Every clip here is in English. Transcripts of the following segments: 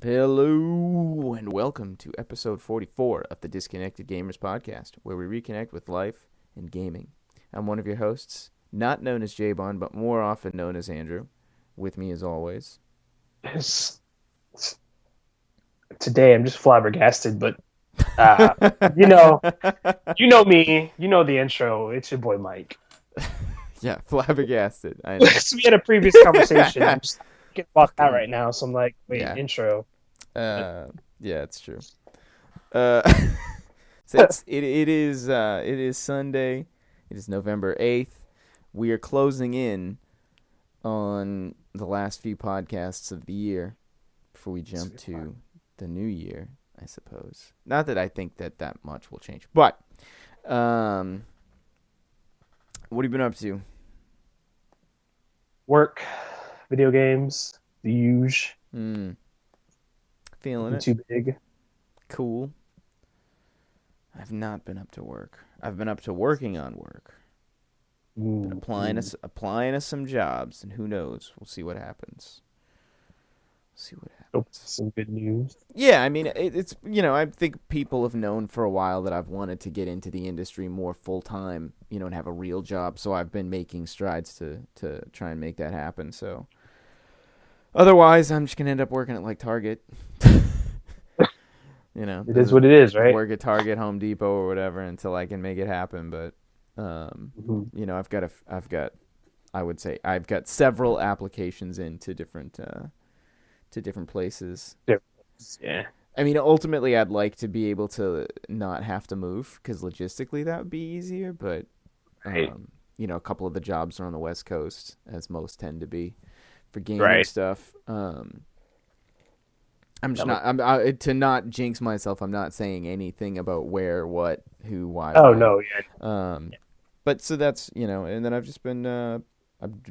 Hello, and welcome to episode 44 of the Disconnected Gamers podcast, where we reconnect with life and gaming. I'm one of your hosts, not known as J-Bon, but more often known as Andrew. With me as always. Today I'm just flabbergasted, but you know me, you know the intro. It's your boy Mike. Yeah, flabbergasted. I know. We had a previous conversation. I'm just thinking about that right now, so I'm like, wait, Yeah. intro. Yeah, it's true. So it is Sunday. It is November 8th. We are closing in on the last few podcasts of the year before we jump to the new year, I suppose. Not that I think that much will change, but what have you been up to? Work, video games, the huge. Feeling it. Too big. Cool. I've not been up to work. I've been up to working on work. Been applying to some jobs, and who knows? We'll see what happens. Some good news. Yeah, I mean, it's I think people have known for a while that I've wanted to get into the industry more full time, and have a real job. So I've been making strides to try and make that happen. So otherwise, I'm just gonna end up working at like Target. It is what it is, right? Work at Target, Home Depot, or whatever until I can make it happen. But I've got several applications into different places. Yeah. I mean, ultimately, I'd like to be able to not have to move because logistically that would be easier. But a couple of the jobs are on the West Coast, as most tend to be for gaming stuff. I'm just to not jinx myself. I'm not saying anything about where, what, who, why. Oh when. no, yeah. But so that's and then I've just been I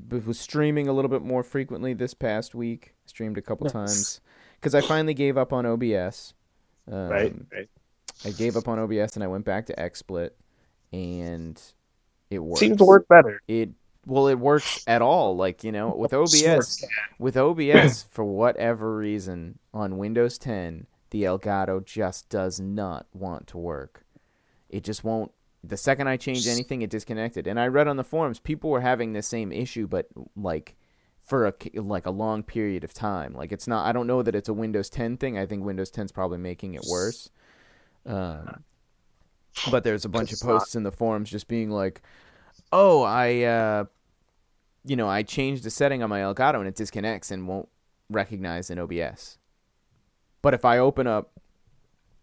was streaming a little bit more frequently this past week. Streamed a couple times because I finally gave up on OBS. Right. I gave up on OBS and I went back to XSplit, and it works. Seems to work better. It works at all. Like, with OBS, for whatever reason, on Windows 10, the Elgato just does not want to work. It just won't. The second I change anything, it disconnected. And I read on the forums, people were having the same issue, but like for a long period of time. Like, it's not. I don't know that it's a Windows 10 thing. I think Windows 10 is probably making it worse. But there's a bunch of posts in the forums just being like, "Oh, I changed the setting on my Elgato and it disconnects and won't recognize an OBS. But if I open up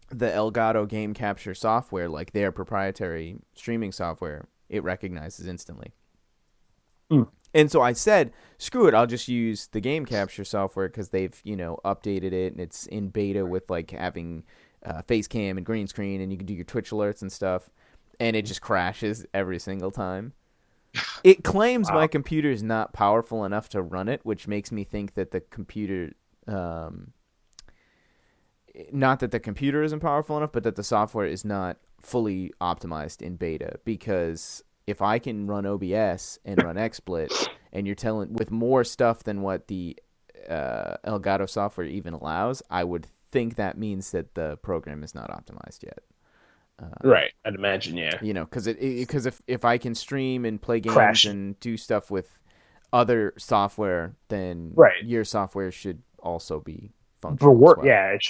the Elgato game capture software, like their proprietary streaming software, it recognizes instantly." And so I said, screw it, I'll just use the game capture software because they've, updated it and it's in beta with like having face cam and green screen and you can do your Twitch alerts and stuff. And it just crashes every single time. It claims my computer is not powerful enough to run it, which makes me think that the computer, not that the computer isn't powerful enough, but that the software is not fully optimized in beta. Because if I can run OBS and run XSplit, and you're telling with more stuff than what the Elgato software even allows, I would think that means that the program is not optimized yet. Right, I'd imagine, yeah. Because if I can stream and play games and do stuff with other software, then your software should also be functional. For work, as well. yeah, it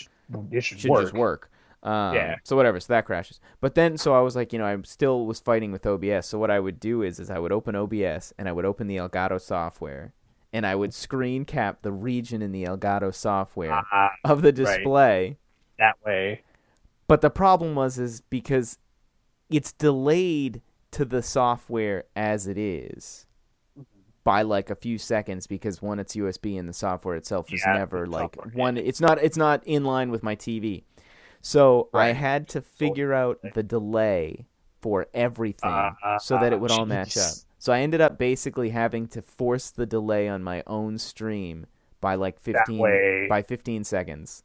should work. Just work. So whatever, so that crashes. But then, so I was like, I still was fighting with OBS. So what I would do is I would open OBS and I would open the Elgato software and I would screen cap the region in the Elgato software of the display. That way. But the problem is because it's delayed to the software as it is by like a few seconds, because one, it's USB and the software itself is never like one. It's not in line with my TV. So I had to figure out the delay for everything so that it would all match up. So I ended up basically having to force the delay on my own stream by like 15 seconds.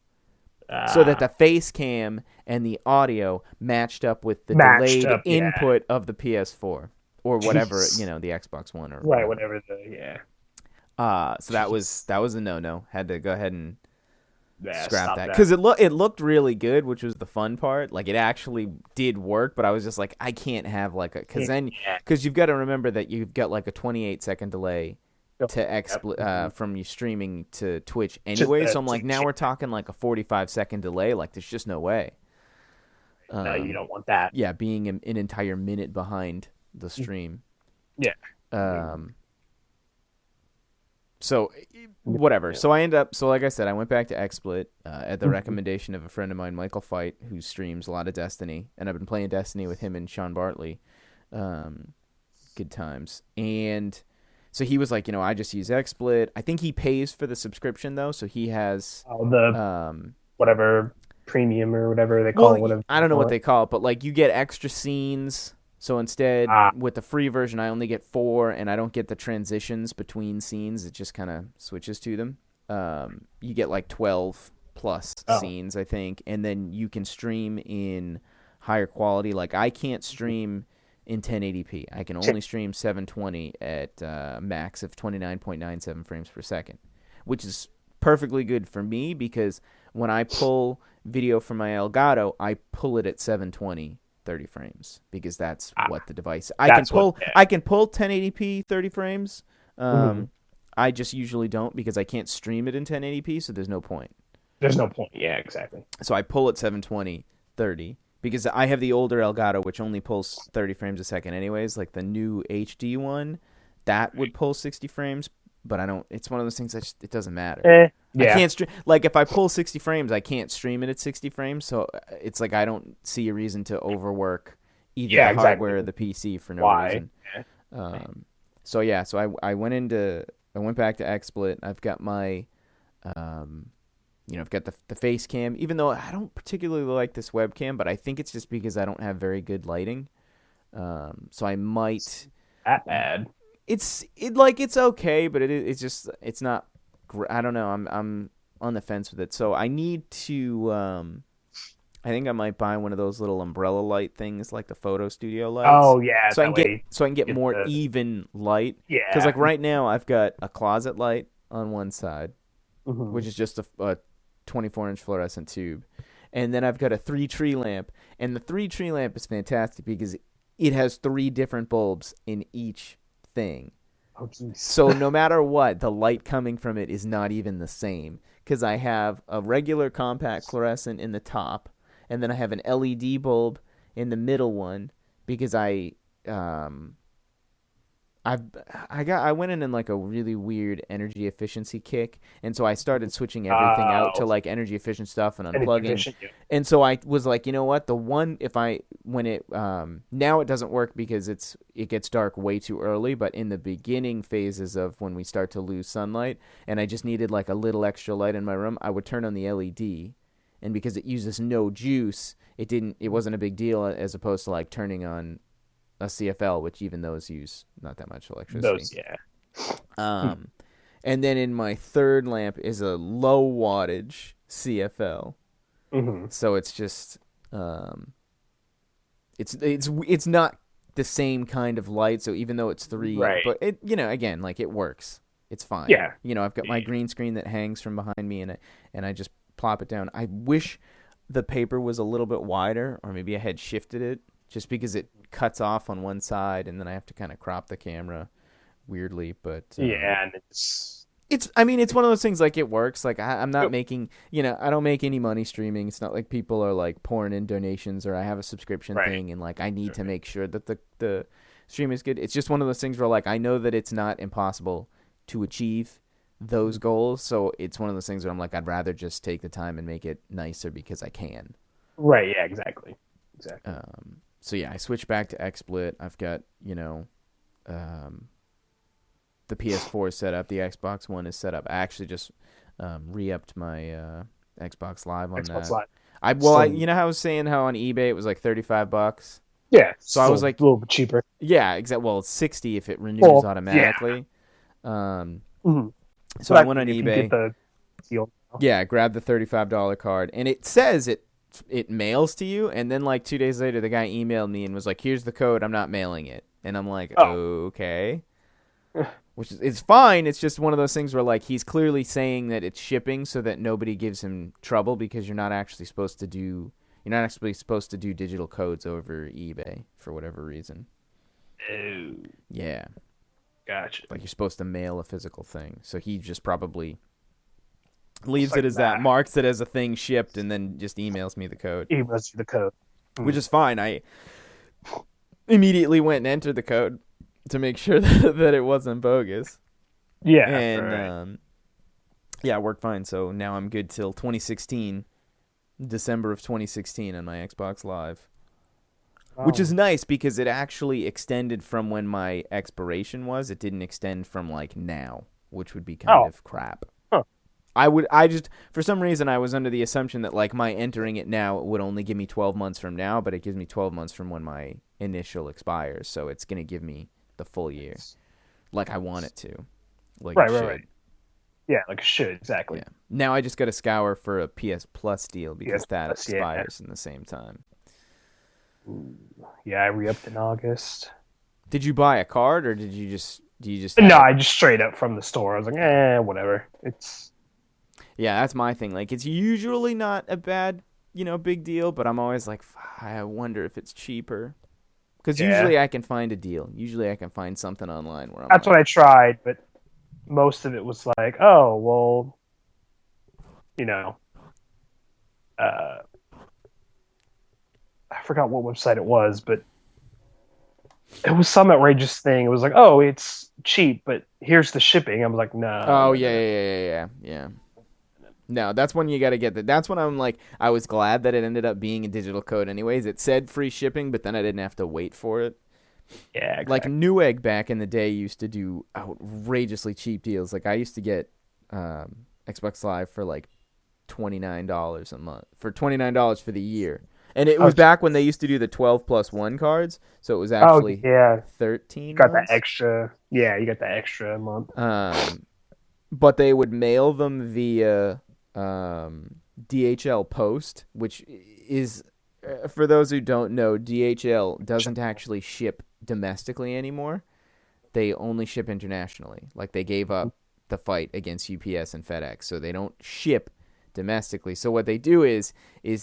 So that the face cam and the audio matched up with the delayed input of the PS4 or whatever, the Xbox One or whatever. So that was a no-no. Had to go ahead and Yeah, scrap stop that that. because it looked really good, which was the fun part. Like it actually did work, but I was just like, I can't have like a Yeah. because you've got to remember that you've got like a 28-second delay to Yep. Mm-hmm. from you streaming to Twitch To, anyway. So I'm to like, now we're talking like a 45-second delay. Like there's just no way. no, you don't want that. Yeah, being an entire minute behind the stream. Yeah. Um, so whatever. Yeah. So I end up. So like I said, I went back to XSplit at the recommendation of a friend of mine, MichaelFight, who streams a lot of Destiny, and I've been playing Destiny with him and SeanBartley. Good times. And so he was like, I just use XSplit. I think he pays for the subscription though, so he has The whatever premium or whatever they call it. Whatever I don't know what they call it, but like you get extra scenes. So instead, with the free version, I only get 4, and I don't get the transitions between scenes. It just kind of switches to them. You get like 12 plus scenes, I think, and then you can stream in higher quality. Like I can't stream in 1080p. I can only stream 720 at max of 29.97 frames per second, which is perfectly good for me because when I pull video from my Elgato, I pull it at 720. 30 frames because that's what the device I can pull 1080p 30 frames. I just usually don't because I can't stream it in 1080p, so there's no point. There's no point. Yeah, exactly. So I pull it 720 30 because I have the older Elgato which only pulls 30 frames a second anyways. Like the new HD one that would pull 60 frames, but I don't. It's one of those things that it doesn't matter. Yeah. I can't stream. Like if I pull 60 frames, I can't stream it at 60 frames. So it's like I don't see a reason to overwork either the hardware or the PC for no reason. Yeah. So I went back to XSplit. I've got my, I've got the face cam. Even though I don't particularly like this webcam, but I think it's just because I don't have very good lighting. So I might. That bad. It's okay, but it's not. I don't know. I'm on the fence with it. So I need to. I think I might buy one of those little umbrella light things, like the photo studio lights. Oh yeah. So I can get more even light. Yeah. Because like right now I've got a closet light on one side, which is just a 24-inch fluorescent tube, and then I've got a 3-tree lamp, and the 3-tree lamp is fantastic because it has 3 different bulbs in each thing. Oh, geez. So no matter what, the light coming from it is not even the same because I have a regular compact fluorescent in the top, and then I have an LED bulb in the middle one because I went in like a really weird energy efficiency kick, and so I started switching everything out to like energy efficient stuff and unplugging. And so I was like, you know what? Now it doesn't work because it gets dark way too early, but in the beginning phases of when we start to lose sunlight and I just needed like a little extra light in my room, I would turn on the LED, and because it uses no juice, it wasn't a big deal as opposed to like turning on a CFL, which even those use not that much electricity. And then in my third lamp is a low wattage CFL. So it's just it's not the same kind of light. So even though it's 3, but it again, like it works. It's fine. Yeah. I've got my green screen that hangs from behind me, and I just plop it down. I wish the paper was a little bit wider, or maybe I had shifted it, just because it cuts off on one side, and then I have to kind of crop the camera weirdly. But and it's one of those things. Like it works. Like I'm not making, I don't make any money streaming. It's not like people are like pouring in donations, or I have a subscription thing, and like I need to make sure that the stream is good. It's just one of those things where like I know that it's not impossible to achieve those goals. So it's one of those things where I'm like, I'd rather just take the time and make it nicer because I can. Right. Yeah. Exactly. So yeah, I switched back to XSplit. I've got, the PS4 is set up. The Xbox One is set up. I actually just re-upped my Xbox Live on Xbox that. Live. How I was saying how on eBay it was like $35. Yeah. So I was like, a little bit cheaper. Yeah, exactly. Well, it's $60 if it renews automatically. Yeah. So I went on eBay. Get the deal. Yeah, I grabbed the $35 card, and it says it mails to you, and then like 2 days later the guy emailed me and was like, here's the code, I'm not mailing it. And I'm like, okay. which is it's fine. It's just one of those things where like he's clearly saying that it's shipping so that nobody gives him trouble because you're not actually supposed to do digital codes over eBay for whatever reason. Oh, Yeah, gotcha. like you're supposed to mail a physical thing. So he just probably leaves Like it as that, marks it as a thing shipped, and then just emails me the code, emails you the code, which is fine. I immediately went and entered the code to make sure that it wasn't bogus. Yeah, And right. yeah, it worked fine. So now I'm good till 2016, December of 2016 on my Xbox Live, which is nice because it actually extended from when my expiration was. It didn't extend from like now, which would be kind of crap. Huh. I just, for some reason, I was under the assumption that like my entering it now would only give me 12 months from now, but it gives me 12 months from when my initial expires. So it's going to give me the full year like I want it to. Like Right, it right, should. right. Yeah, like it should, exactly. Yeah. Now I just got to scour for a PS Plus deal because PS that Plus, expires in the same time. Ooh. Yeah, I re-upped in August. Did you buy a card or do you just No, have it? I just straight up from the store. I was like, whatever. It's Yeah, that's my thing. Like it's usually not a bad, big deal, but I'm always like I wonder if it's cheaper. Cuz yeah. usually I can find a deal. Usually I can find something online where I'm That's what like, I tried, but most of it was like, oh, well, you know, uh, I forgot what website it was, but it was some outrageous thing. It was like, oh, it's cheap, but here's the shipping. I was like, no, "Oh, no, yeah, no, yeah, yeah, yeah, yeah." No, that's when you got to get that. That's when I'm like, I was glad that it ended up being a digital code anyways. It said free shipping, but then I didn't have to wait for it. yeah, Like exactly. Newegg back in the day used to do outrageously cheap deals. Like I used to get Xbox Live for like $29 a month, for $29 for the year, and it Oh, was back when they used to do the 12+1 cards, so it was oh, actually yeah, 13 got that months. extra. Yeah, you got that extra month. But they would mail them via DHL Post, which is, for those who don't know, DHL doesn't actually ship domestically anymore. They only ship internationally. Like they gave up the fight against UPS and FedEx, so they don't ship domestically. So what they do is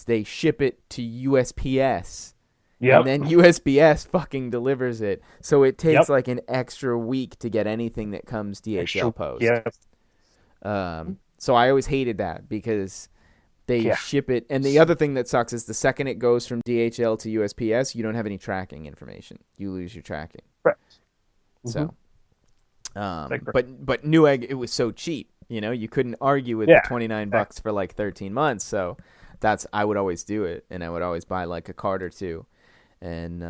they ship it to USPS, and Yep, then USPS fucking delivers it. So it takes yep, like an extra week to get anything that comes DHL extra. Post. Yeah, So I always hated that because they yeah, ship it. And the other thing that sucks is the second it goes from DHL to USPS, you don't have any tracking information. You lose your tracking. right. Mm-hmm. So, Like, but Newegg, it was so cheap. You couldn't argue with the yeah, 29 exactly. bucks for like 13 months. So I would always do it, and I would always buy like a card or two, and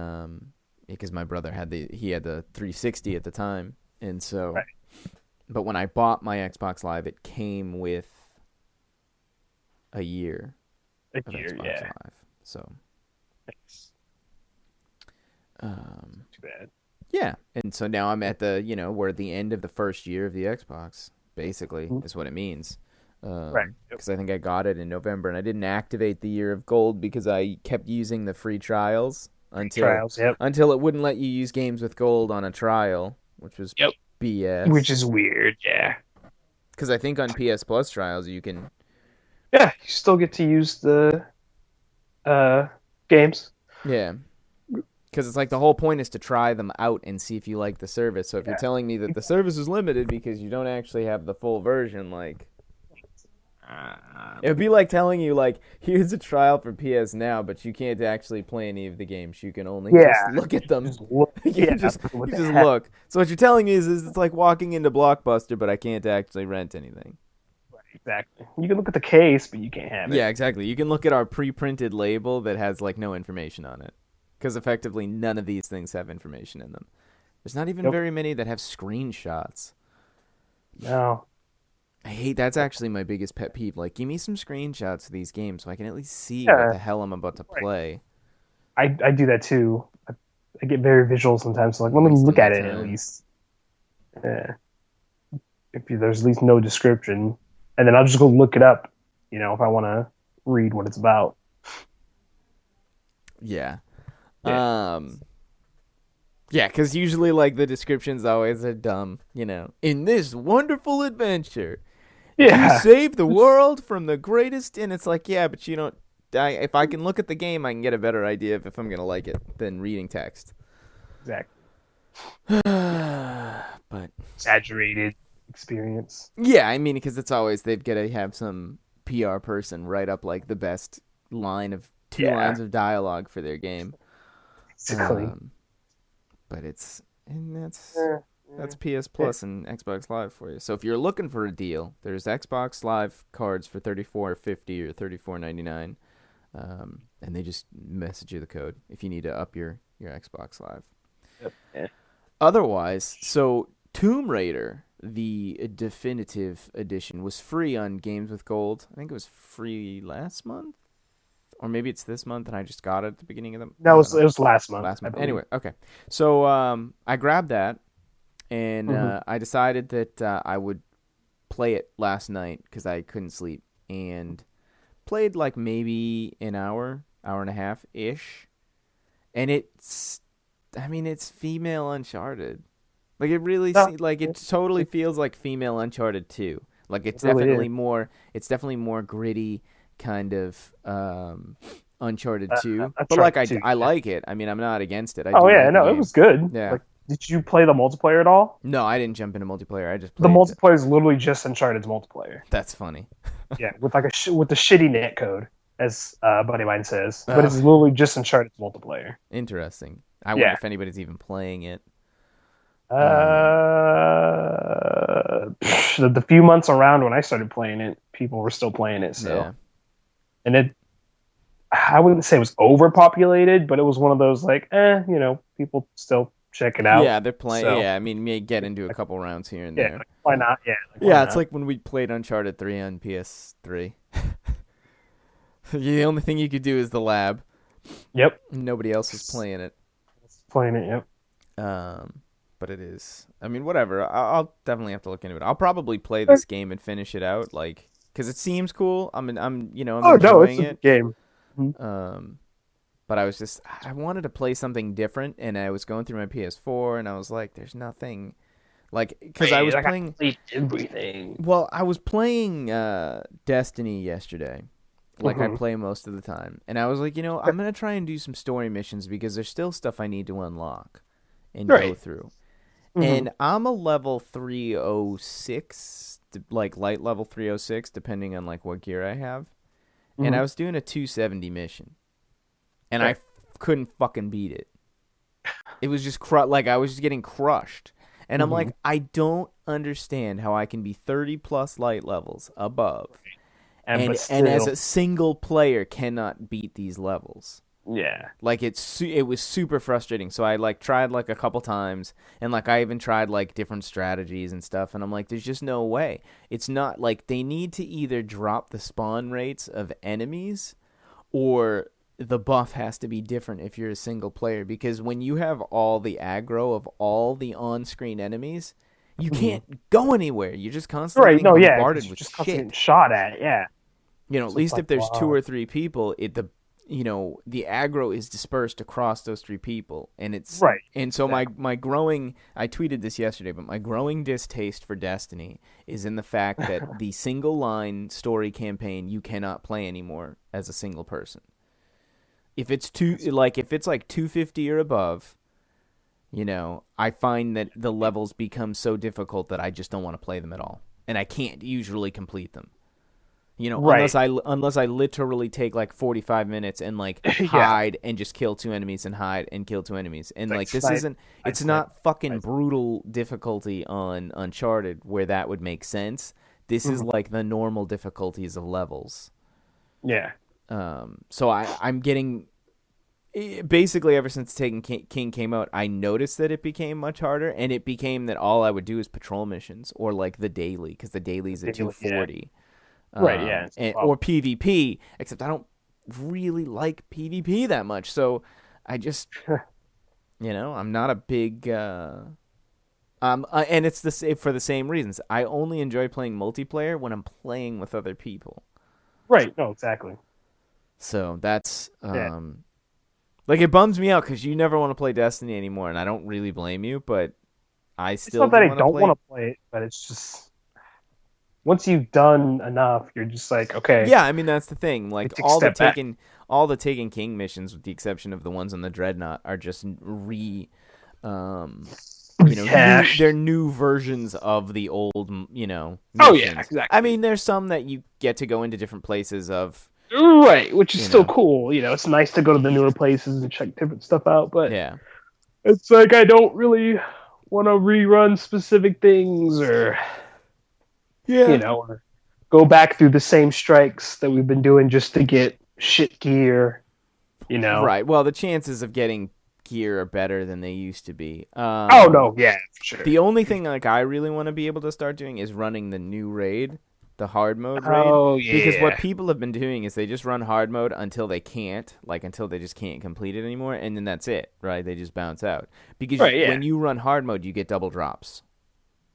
because my brother had the 360 at the time, and so. Right. But when I bought my Xbox Live, it came with a year A of year, Xbox yeah. Live. So, Thanks. um, Too bad. yeah. And so now I'm at we're at the end of the first year of the Xbox, basically, Mhm. is what it means. Right. Yep. Because I think I got it in November, and I didn't activate the year of gold because I kept using the free trials until Trials. Yep. until it wouldn't let you use games with gold on a trial, which was Yep. Which BS. is weird. Yeah. Because I think on PS Plus trials you can. Yeah. You still get to use the uh games. Yeah. Because it's like the whole point is to try them out and see if you like the service. So if you're Yeah. telling me that the service is limited because you don't actually have the full version, like it would be like telling you like here's a trial for PS Now, but you can't actually play any of the games. You can only just Yeah. look at them. Just look. you Yeah. can just What you the just heck? look. So what you're telling me is it's like walking into Blockbuster, but I can't actually rent anything. Exactly. You can look at the case, but you can't have it. Yeah, exactly. You can look at our pre-printed label that has like no information on it, because effectively none of these things have information in them. There's not even Nope. very many that have screenshots. No. I hate that's actually my biggest pet peeve. Like, give me some screenshots of these games so I can at least see what Yeah. the hell I'm about to Right. play. I do that too. I get very visual sometimes. So like, let me Wasting look my at it at time. least. Yeah. There's at least no description, and then I'll just go look it up. If I want to read what it's about. Yeah. Yeah. Yeah, because usually like the descriptions always are dumb. In this wonderful adventure, you Yeah, save the world from the greatest, and it's like, yeah, but you don't. If I can look at the game, I can get a better idea of if I'm gonna like it than reading text. exactly. Yeah, But exaggerated experience. yeah, I mean, because it's always they've got to have some PR person write up like the best line of two Yeah, lines of dialogue for their game. basically. Um, but Eh, that's PS eh, Plus and Xbox Live for you. So if you're looking for a deal, there's Xbox Live cards for $34.50 or $34.99, and they just message you the code if you need to up your Xbox Live. eh. Otherwise, so Tomb Raider, the definitive edition, was free on Games with Gold. I think it was free last month, or maybe it's this month, and I just got it at the beginning of the. That I don't was know. it was last month, Last I month. believe. Anyway, okay. So I grabbed that, and Hmm. I decided that I would play it last night because I couldn't sleep, and played like maybe an hour and a half ish, and it's female Uncharted. Like it really No, like it totally feels like female Uncharted 2. Like it really is. it's definitely more gritty kind of Uncharted 2. I'm But trying like I to. I Yeah. like it. I mean, I'm not against it. I Oh do yeah, like the no, it game. was good. Yeah. Like, did you play the multiplayer at all? No, I didn't jump into multiplayer. I just The played. multiplayer is literally just Uncharted's multiplayer. That's funny. Yeah, with like with the shitty net code, as a buddy of mine says, but it's Ugh, literally just Uncharted's multiplayer. interesting. I wonder Yeah. if anybody's even playing it. The few months around when I started playing it, people were still playing it. So, Yeah. and I wouldn't say it was overpopulated, but it was one of those like, people still check it out. Yeah, they're playing. So, Yeah, I mean, may get into a couple rounds here and yeah, there. like, why not? Yeah, like, why Yeah, it's not? like when we played Uncharted 3 on PS3. The only thing you could do is the lab. Yep, Nobody else was playing it. playing it. Yep. But it is. I mean, whatever. I'll definitely have to look into it. I'll probably play this game and finish it out, like, because it seems cool. I'm Oh no, it's enjoying a it. good game. But I wanted to play something different, and I was going through my PS4, and I was like, there's nothing, like, because I was playing. Played everything. Well, I was playing Destiny yesterday, like I Mhm. play most of the time. And I was like, I'm going to try and do some story missions because there's still stuff I need to unlock and go Right. through. Mhm. And I'm a level 306, like light level 306, depending on like what gear I have. And Mhm. I was doing a 270 mission. And I Okay. couldn't fucking beat it. It was just like I was just getting crushed. And I'm Mhm. like, I don't understand how I can be 30 plus light levels above but and as still, a single player cannot beat these levels. yeah. Like it was super frustrating. So I like tried like a couple times, and like I even tried like different strategies and stuff, and I'm like, there's just no way. It's not like they need to either drop the spawn rates of enemies, or the buff has to be different if you're a single player, because when you have all the aggro of all the on-screen enemies, you Mhm. can't go anywhere. You're just constantly Right. being No. Yeah. 'Cause bombarded you're with just constantly getting shit. shot at. Yeah. At So it's least like, if there's two wow. or three people, the aggro is dispersed across those three people, Right. and so Exactly. my growing, I tweeted this yesterday, but my growing distaste for Destiny is in the fact that the single line story campaign you cannot play anymore as a single person. If it's if it's like 250 or above, I find that the levels become so difficult that I just don't want to play them at all, and I can't usually complete them. Right. Unless I literally take like 45 minutes and like Yeah. hide and just kill two enemies and hide and kill two enemies. And Like like this snipe. isn't I'd it's snipe. not fucking I'd- brutal difficulty on Uncharted where that would make sense. This is Mhm. like the normal difficulties of levels. Yeah. So I'm getting basically ever since Taken King came out, I noticed that it became much harder, and it became that all I would do is patrol missions or like the daily, because the daily's at Daily, yeah. 240. Right. Yeah. Or PvP, except I don't really like PvP that much. So I just, I'm not a big, and it's for the same reasons. I only enjoy playing multiplayer when I'm playing with other people. Right. No. Exactly. So that's, Yeah. Like, it bums me out because you never want to play Destiny anymore, and I don't really blame you, but I It's still not that do I want to don't play. want to play it, but it's just once you've done enough, you're just like, okay, Yeah, I mean that's the thing. I Like take a step back. all the Taken King missions, with the exception of the ones on the Dreadnought, are just um, Rehash. they're new versions of the old, Oh yeah, missions. I exactly. mean, there's some that you get to go into different places of, Right, which is you still know, cool. It's nice to go to the newer places and check different stuff out, but yeah, it's like I don't really want to rerun specific things yeah, or go back through the same strikes that we've been doing just. To get shit gear, you know. right. Well, the chances of getting gear are better than they used to be. Oh no, yeah, for sure. The only thing like I really want to be able to start doing is running the new raid, the hard mode raid, Oh because what yeah. people have been doing is they just run hard mode until they can't, like until they just can't complete it anymore, and then that's it, right? They just bounce out. Because Right, yeah. when you run hard mode, you get double drops.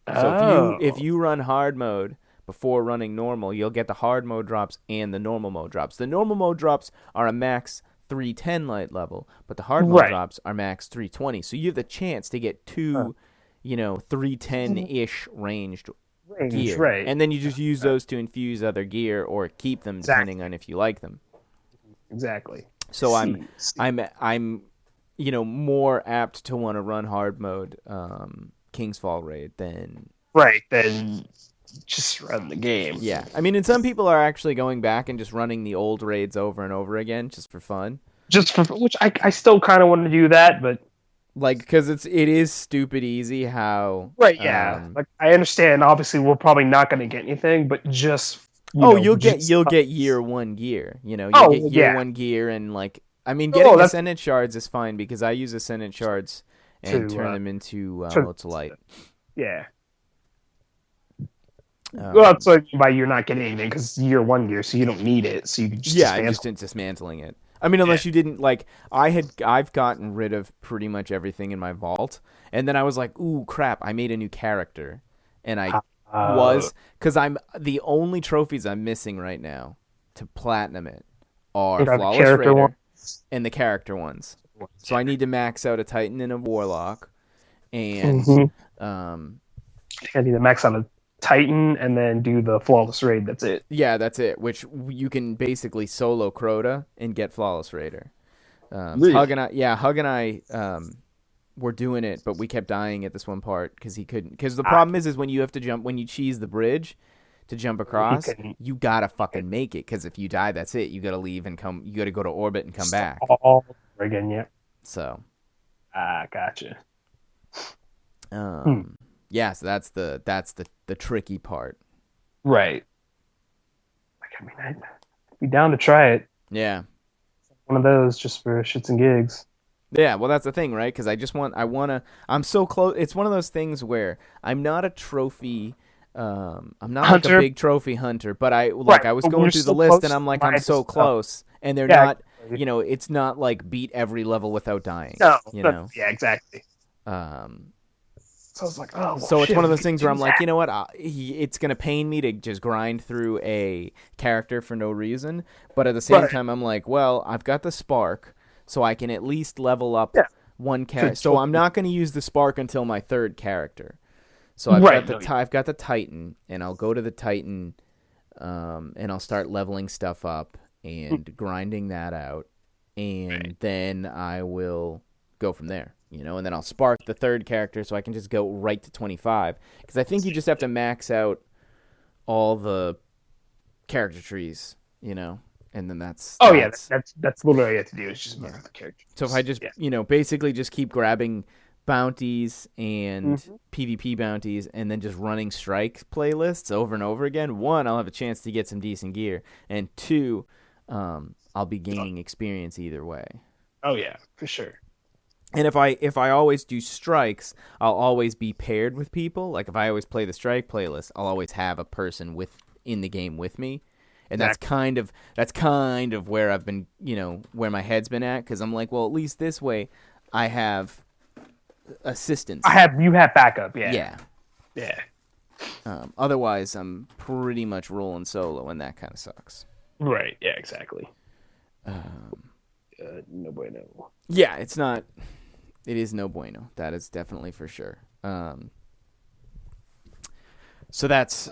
So if Oh. you run hard mode before running normal, you'll get the hard mode drops and the normal mode drops. The normal mode drops are a max 310 light level, but the hard mode Right. drops are max 320. So you have the chance to get Huh. two, 310-ish ranged Range, gear. right. And then you just use those to infuse other gear or keep them depending Exactly. on if you like them. Exactly. So See. I'm more apt to want to run hard mode King's Fall raid than Right, then just run the game. yeah. I mean, and some people are actually going back and just running the old raids over and over again just for fun. Just for which I still kind of want to do that, but Like, because it is stupid easy how. right, yeah. Like I understand. Obviously, we're probably not going to get anything, but just just you'll get year one gear. You'll get oh year yeah. one gear, and like, I mean, Oh, getting that's Ascendant shards is fine because I use Ascendant shards and to turn them into to motes of light. yeah. Well, Um, that's what I mean by you're not getting anything because year one gear, so you don't need it, so you can just yeah, I'm just dismantle. dismantling it. I mean, Yeah. unless you didn't like, I've gotten rid of pretty much everything in my vault, and then I was like, ooh, crap! I made a new character, and I Uh, was because I'm the only trophies I'm missing right now to platinum it are are the Flawless character one. Raider and the character ones. So I need to max out a Titan and a Warlock, and Mm-hmm. um, I need to max out a Titan and then do the flawless raid. That's it. yeah, that's it. Which you can basically solo Crota and get Flawless Raider. Really? Hug and I were doing it, but we kept dying at this one part because he couldn't. Because the Ah, problem is when you have to jump, when you cheese the bridge to jump he across, couldn't. you gotta fucking make it. Because if you die, that's it. You gotta leave and come. You gotta go to orbit and come Start back. all over again. Yeah. So, Gotcha. Hmm. yeah. So that's the tricky part. Right. Like, I mean, I'd be down to try it. Yeah. One of those just for shits and gigs. Yeah, well, that's the thing, right? Because I'm so close. It's one of those things where I'm not a trophy. I'm not like a Hunter. big trophy hunter, but I Right. was But going we're through the so list, and close. I'm like, Might I'm as so well. close, and they're Yeah. not. It's not like beat every level without dying. No. You know. Yeah. Exactly. Um. So I was like, oh, well, So it's shit, one of we those could things do where I'm like, that. you know what? It's gonna pain me to just grind through a character for no reason, but at the same Right. time, I'm like, well, I've got the spark, so I can at least level up Yeah. one character. So I'm not gonna use the spark until my third character. So Right. No, I've got the Titan, and I'll go to the Titan, and I'll start leveling stuff up and grinding that out, and right. then I will go from there. And then I'll spark the third character so I can just go right to 25. Because I think you just have to max out all the character trees, and then Oh yeah, that's literally all you have to do is just yeah. mark the character. So if I just, Yeah. basically just keep grabbing bounties and Mhm. PvP bounties and then just running strike playlists over and over again, one, I'll have a chance to get some decent gear, and two, I'll be gaining experience either way. Oh yeah, for sure. And if I always do strikes, I'll always be paired with people. Like if I always play the strike playlist, I'll always have a person in the game with me. And Exactly. that's kind of where I've been, where my head's been at, cuz I'm like, well, at least this way I have assistance. You have backup, yeah. Yeah. Yeah. Otherwise, I'm pretty much rolling solo, and that kind of sucks. Right. Yeah, exactly. Um, No bueno. Yeah, it's not. It is no bueno. That is definitely for sure. So that's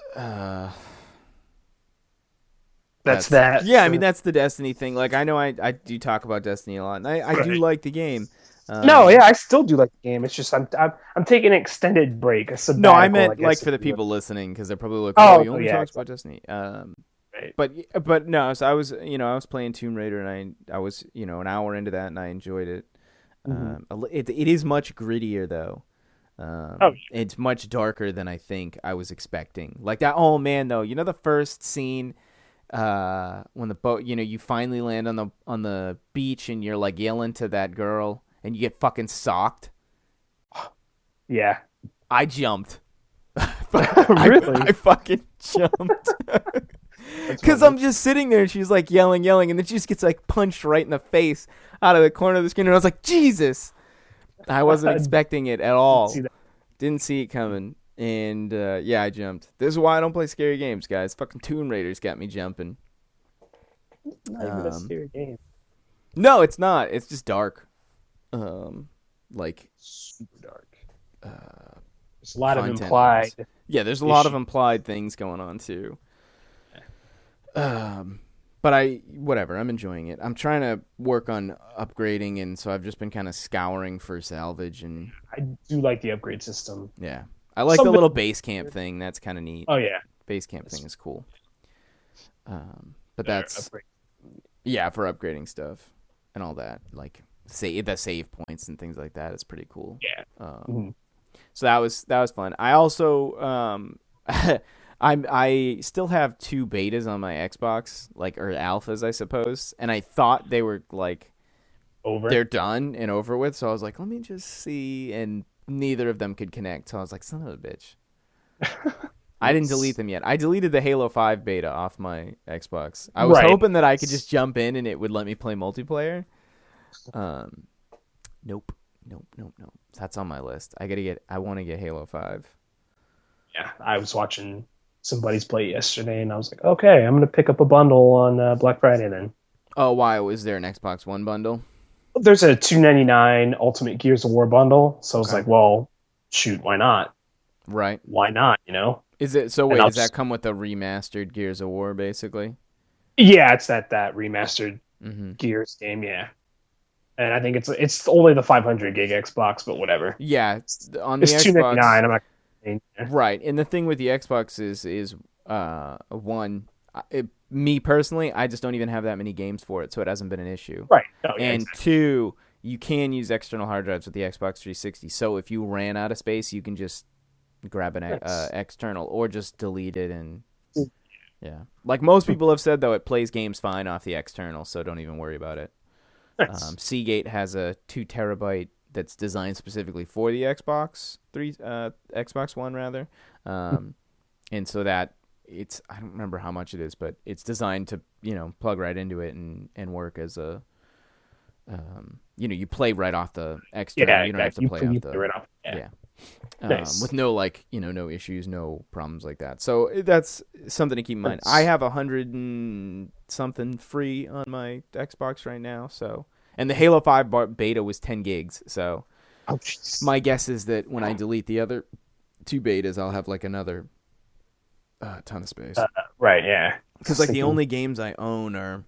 That's that. yeah. I mean, that's the Destiny thing. Like, I know I do talk about Destiny a lot, and I do Right. like the game. No, yeah, I still do like the game. It's just I'm taking an extended break, a No, I sabbatical, I meant like guess. for If the you would. people listening, because they're probably like, "Oh, Oh, he no, only yeah, talks about exactly. Destiny." Right. But no, so I was playing Tomb Raider, and I was an hour into that, and I enjoyed it. Hmm. It is much grittier though. Oh, It's much darker than I think I was expecting. Like that. Oh man, though, the first scene, when the boat, you finally land on the beach, and you're like yelling to that girl, and you get fucking socked. yeah. I jumped. Really? I fucking jumped. That's Because funny. I'm just sitting there, and she's like yelling, and then she just gets like punched right in the face out of the corner of the screen, and I was like, Jesus! I wasn't expecting it at See all. that? Didn't see it coming, and yeah, I jumped. This is why I don't play scary games, guys. Fucking Tomb Raiders got me jumping. Not even a Um, scary game. no, it's not. It's just dark. Like Super dark. uh, There's a lot of content-wise. implied Yeah, there's a lot of issues. implied things going on too. Um, but whatever. I'm enjoying it. I'm trying to work on upgrading, and so I've just been kind of scouring for salvage, and I do like the upgrade system. yeah, I like the Some little bit- base camp thing. That's kind of neat. Oh yeah, Base camp that's thing is cool. But better that's upgrade. yeah for upgrading stuff and all that. Like the save points and things like that is pretty cool. Yeah. Um, Mhm. so that was fun. I also I still have 2 betas on my Xbox, like, or alphas, I suppose, and I thought they were like Over. they're done and over with. So I was like, let me just see, and neither of them could connect. So I was like, son of a bitch. I didn't delete them yet. I deleted the Halo 5 beta off my Xbox. I was Right. hoping that I could just jump in and it would let me play multiplayer. Um, nope. That's on my list. I want to get Halo 5. Yeah, I was watching some buddies play yesterday, and I was like, okay, I'm gonna pick up a bundle on Black Friday then. Oh, why? Was there an Xbox One bundle? There's a $2.99 Ultimate Gears of War bundle, so I was Okay. like, well, shoot, why not? Right. Why not? You know? Is it so? And Wait, I'll does that just come with the remastered Gears of War, basically? yeah, it's that remastered Mm-hmm. Gears game, yeah. And I think it's only the 500 gig Xbox, but whatever. Yeah, on the It's Xbox. $2.99. I'm not gonna complain. Right, and the thing with the Xbox is one, me personally, I just don't even have that many games for it, so it hasn't been an issue. Right. Oh yeah, And exactly. two, you can use external hard drives with the Xbox 360. So if you ran out of space, you can just grab an Nice. external or just delete it. And yeah, like most people have said, though, it plays games fine off the external, so don't even worry about it. Nice. Seagate has a 2 terabyte that's designed specifically for the Xbox One rather, and so that I don't remember how much it is, but it's designed to plug right into it and work as a you play right off the external. Yeah, You don't have to exactly. play You off play right off. Yeah. yeah. Nice. With no no issues, no problems like that. So that's something to keep in mind. I have 100 and something free on my Xbox right now. So, and the Halo 5 beta was 10 gigs. So Oh, jeez. my guess is that when I delete the other 2 betas, I'll have like another ton of space. Right. Yeah. Because like the only games I own are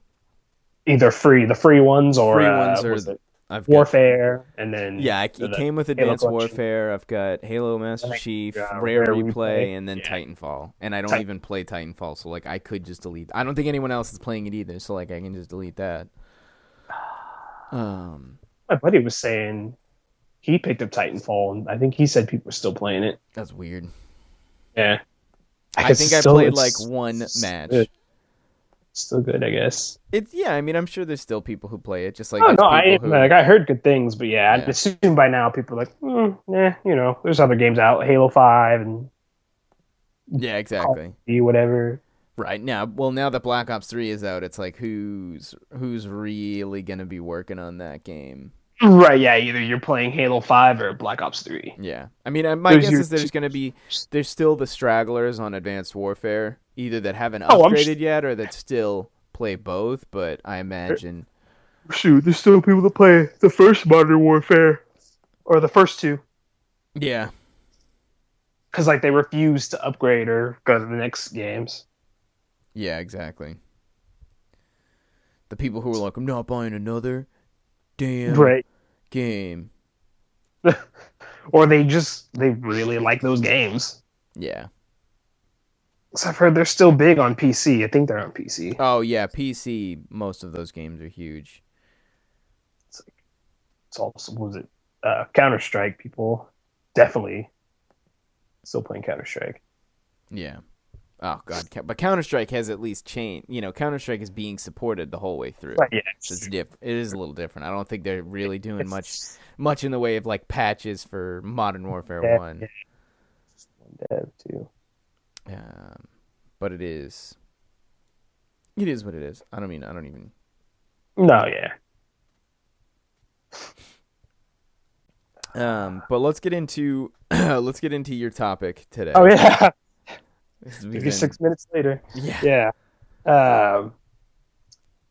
Either the free ones, or free ones, or was it I've got. Warfare, and then Yeah, it the came with Halo Advanced Collection. Warfare. I've got Halo Master I think, Chief, Rare Rare Replay, Replay. and then Yeah. Titanfall. And I don't Titan- even play Titanfall, so like I could just delete. I don't think anyone else is playing it either, so like I can just delete that. My buddy was saying he picked up Titanfall, and I think he said people are still playing it. That's weird. Yeah. I think I played like one match. Good. Still good, I guess. I mean, I'm sure there's still people who play it, just like Oh there's no, I people who. like I heard good things, but yeah, Yeah. I'd assume by now people are like, there's other games out, Halo 5 and Yeah, Call of exactly. Duty, whatever. Right now, well, now that Black Ops 3 is out, it's like who's really gonna be working on that game? Right, yeah, either you're playing Halo 5 or Black Ops 3. Yeah, I mean, my Those guess your is there's still the stragglers on Advanced Warfare, either that haven't Oh, upgraded yet or that still play both. But I imagine Shoot, there's still people that play the first Modern Warfare or the first two Yeah. because like they refuse to upgrade or go to the next games. Yeah, exactly. The people who were like, I'm not buying another damn Right. game. Or they really like those games. Yeah. So I've heard they're still big on PC. I think they're on PC. Oh, yeah, PC, most of those games are huge. It's also was it Counter Strike? People definitely still playing Counter Strike. Yeah. Oh, God. But Counter-Strike has at least changed. Counter-Strike is being supported the whole way through. Right, yeah, So it is a little different. I don't think they're really doing much in the way of, like, patches for Modern Warfare 1. Yeah. Dev too. But it is what it is. I don't even. No, yeah. But let's get into your topic today. Oh yeah. We've Maybe 6 minutes later. Yeah. Yeah.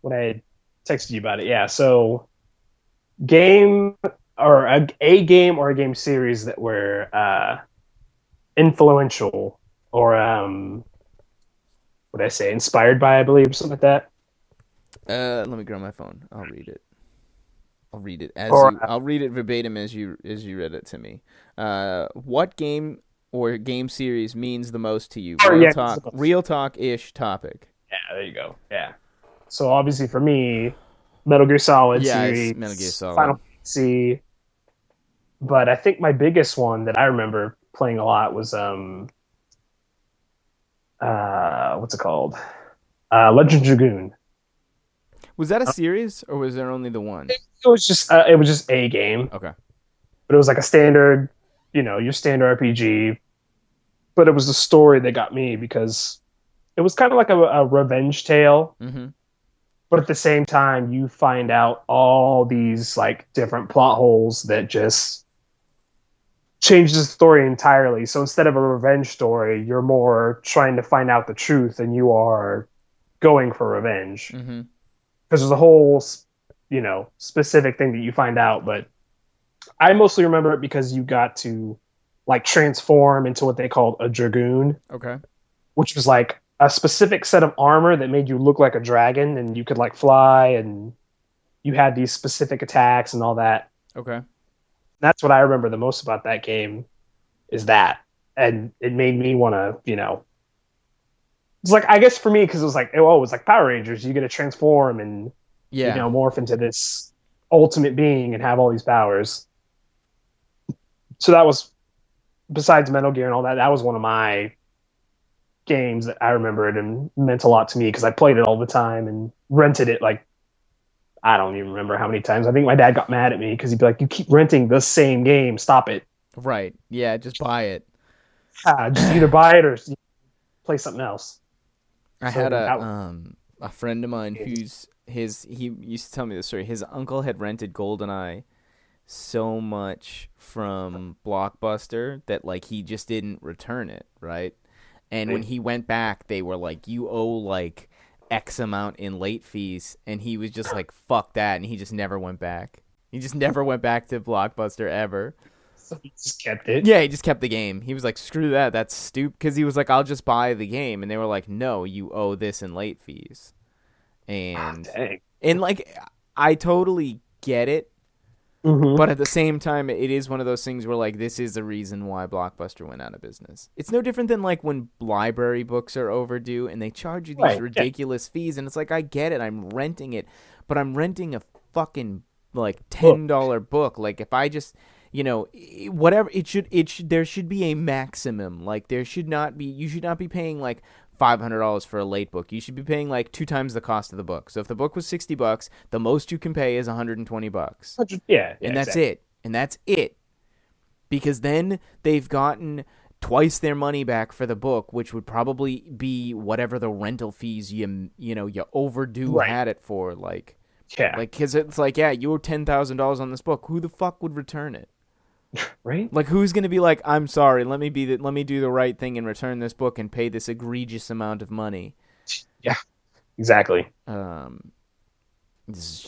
When I texted you about it, yeah. So, game or a game or a game series that were influential or what did I say, inspired by, I believe, or something like that. Let me grab my phone. I'll read it. I'll read it I'll read it verbatim as you read it to me. What game or game series means the most to you? Real talk-ish topic. Yeah, there you go. Yeah. So obviously for me, Metal Gear Solid series, Metal Gear Solid, Final Fantasy. But I think my biggest one that I remember playing a lot was what's it called? Legend Dragoon. Was that a series or was there only the one? It was just a game. Okay. But it was like a standard, your standard RPG. But it was the story that got me because it was kind of like a revenge tale. Mm-hmm. But at the same time, you find out all these like different plot holes that just change the story entirely. So instead of a revenge story, you're more trying to find out the truth, and you are going for revenge. Mm-hmm. Because there's a whole, specific thing that you find out. But I mostly remember it because you got to like transform into what they called a dragoon. Okay. Which was like a specific set of armor that made you look like a dragon, and you could like fly, and you had these specific attacks and all that. Okay. That's what I remember the most about that game is that. And it made me want to, it's like, I guess for me, because it was like Power Rangers, you get to transform and, morph into this ultimate being and have all these powers. So that was, besides Metal Gear and all that, that was one of my games that I remembered and meant a lot to me because I played it all the time and rented it like, I don't even remember how many times. I think my dad got mad at me because he'd be like, you keep renting the same game, stop it. Right. Yeah, just buy it. Just either buy it or play something else. I had a friend of mine he used to tell me the story. His uncle had rented GoldenEye so much from Blockbuster that like he just didn't return it, right? And when he went back, they were like, you owe like X amount in late fees, and he was just like, fuck that, and he just never went back. He just never went back to Blockbuster ever. So he just kept it? Yeah, he just kept the game. He was like, screw that, that's stupid. Because he was like, I'll just buy the game. And they were like, no, you owe this in late fees. And, and like, I totally get it. Mm-hmm. But at the same time, it is one of those things where, like, this is the reason why Blockbuster went out of business. It's no different than, like, when library books are overdue and they charge you these ridiculous fees. And it's like, I get it. I'm renting it. But I'm renting a fucking, like, $10 book. Like, if I just... whatever there should be a maximum. Like you should not be paying like $500 for a late book. You should be paying like 2 times the cost of the book. So if the book was $60, the most you can pay is $120. Yeah, and that's it. And that's it. Because then they've gotten twice their money back for the book, which would probably be whatever the rental fees you overdue had it for. Like, yeah, like because it's like, yeah, you owe $10,000 on this book. Who the fuck would return it? Right? Like, who's going to be like, I'm sorry, let me do the right thing and return this book and pay this egregious amount of money? Yeah, exactly. This is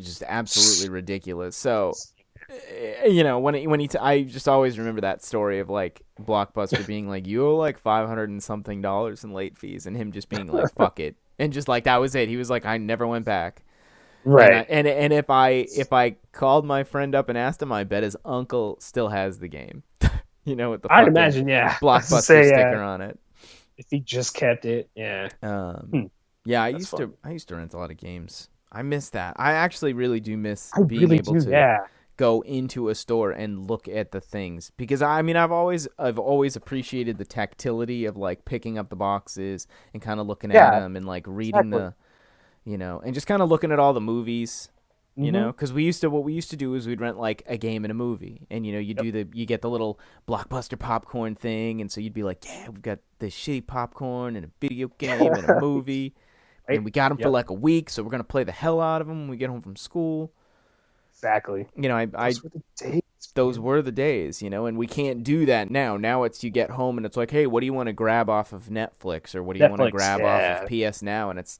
just absolutely ridiculous. So, I just always remember that story of like Blockbuster being like, you owe like $500 and something in late fees, and him just being like, fuck it, and just like that was it. He was like, I never went back. Right. And if I called my friend up and asked him, I bet his uncle still has the game. With the I'd fucking imagine, yeah. Blockbuster sticker on it. If he just kept it, yeah. Yeah, I That's used fun. to rent a lot of games. I miss that. I actually really do miss I being really able do, to yeah. go into a store and look at the things, because I mean I've always appreciated the tactility of like picking up the boxes and kind of looking at Yeah, them and like reading exactly. the and just kind of looking at all the movies. Mm-hmm. Because what we used to do is we'd rent like a game and a movie, and Yep. you get the little Blockbuster popcorn thing, and so you'd be like, yeah, we've got this shitty popcorn and a video game and a movie, Right? and we got them for Yep. like a week, so we're gonna play the hell out of them when we get home from school. Exactly. I Those were the days, those man. were the days, and we can't do that now. Now it's you get home and it's like, hey, what do you want to grab off of Netflix, or what do you want to Netflix, grab off of yeah. PS Now, and Now. it's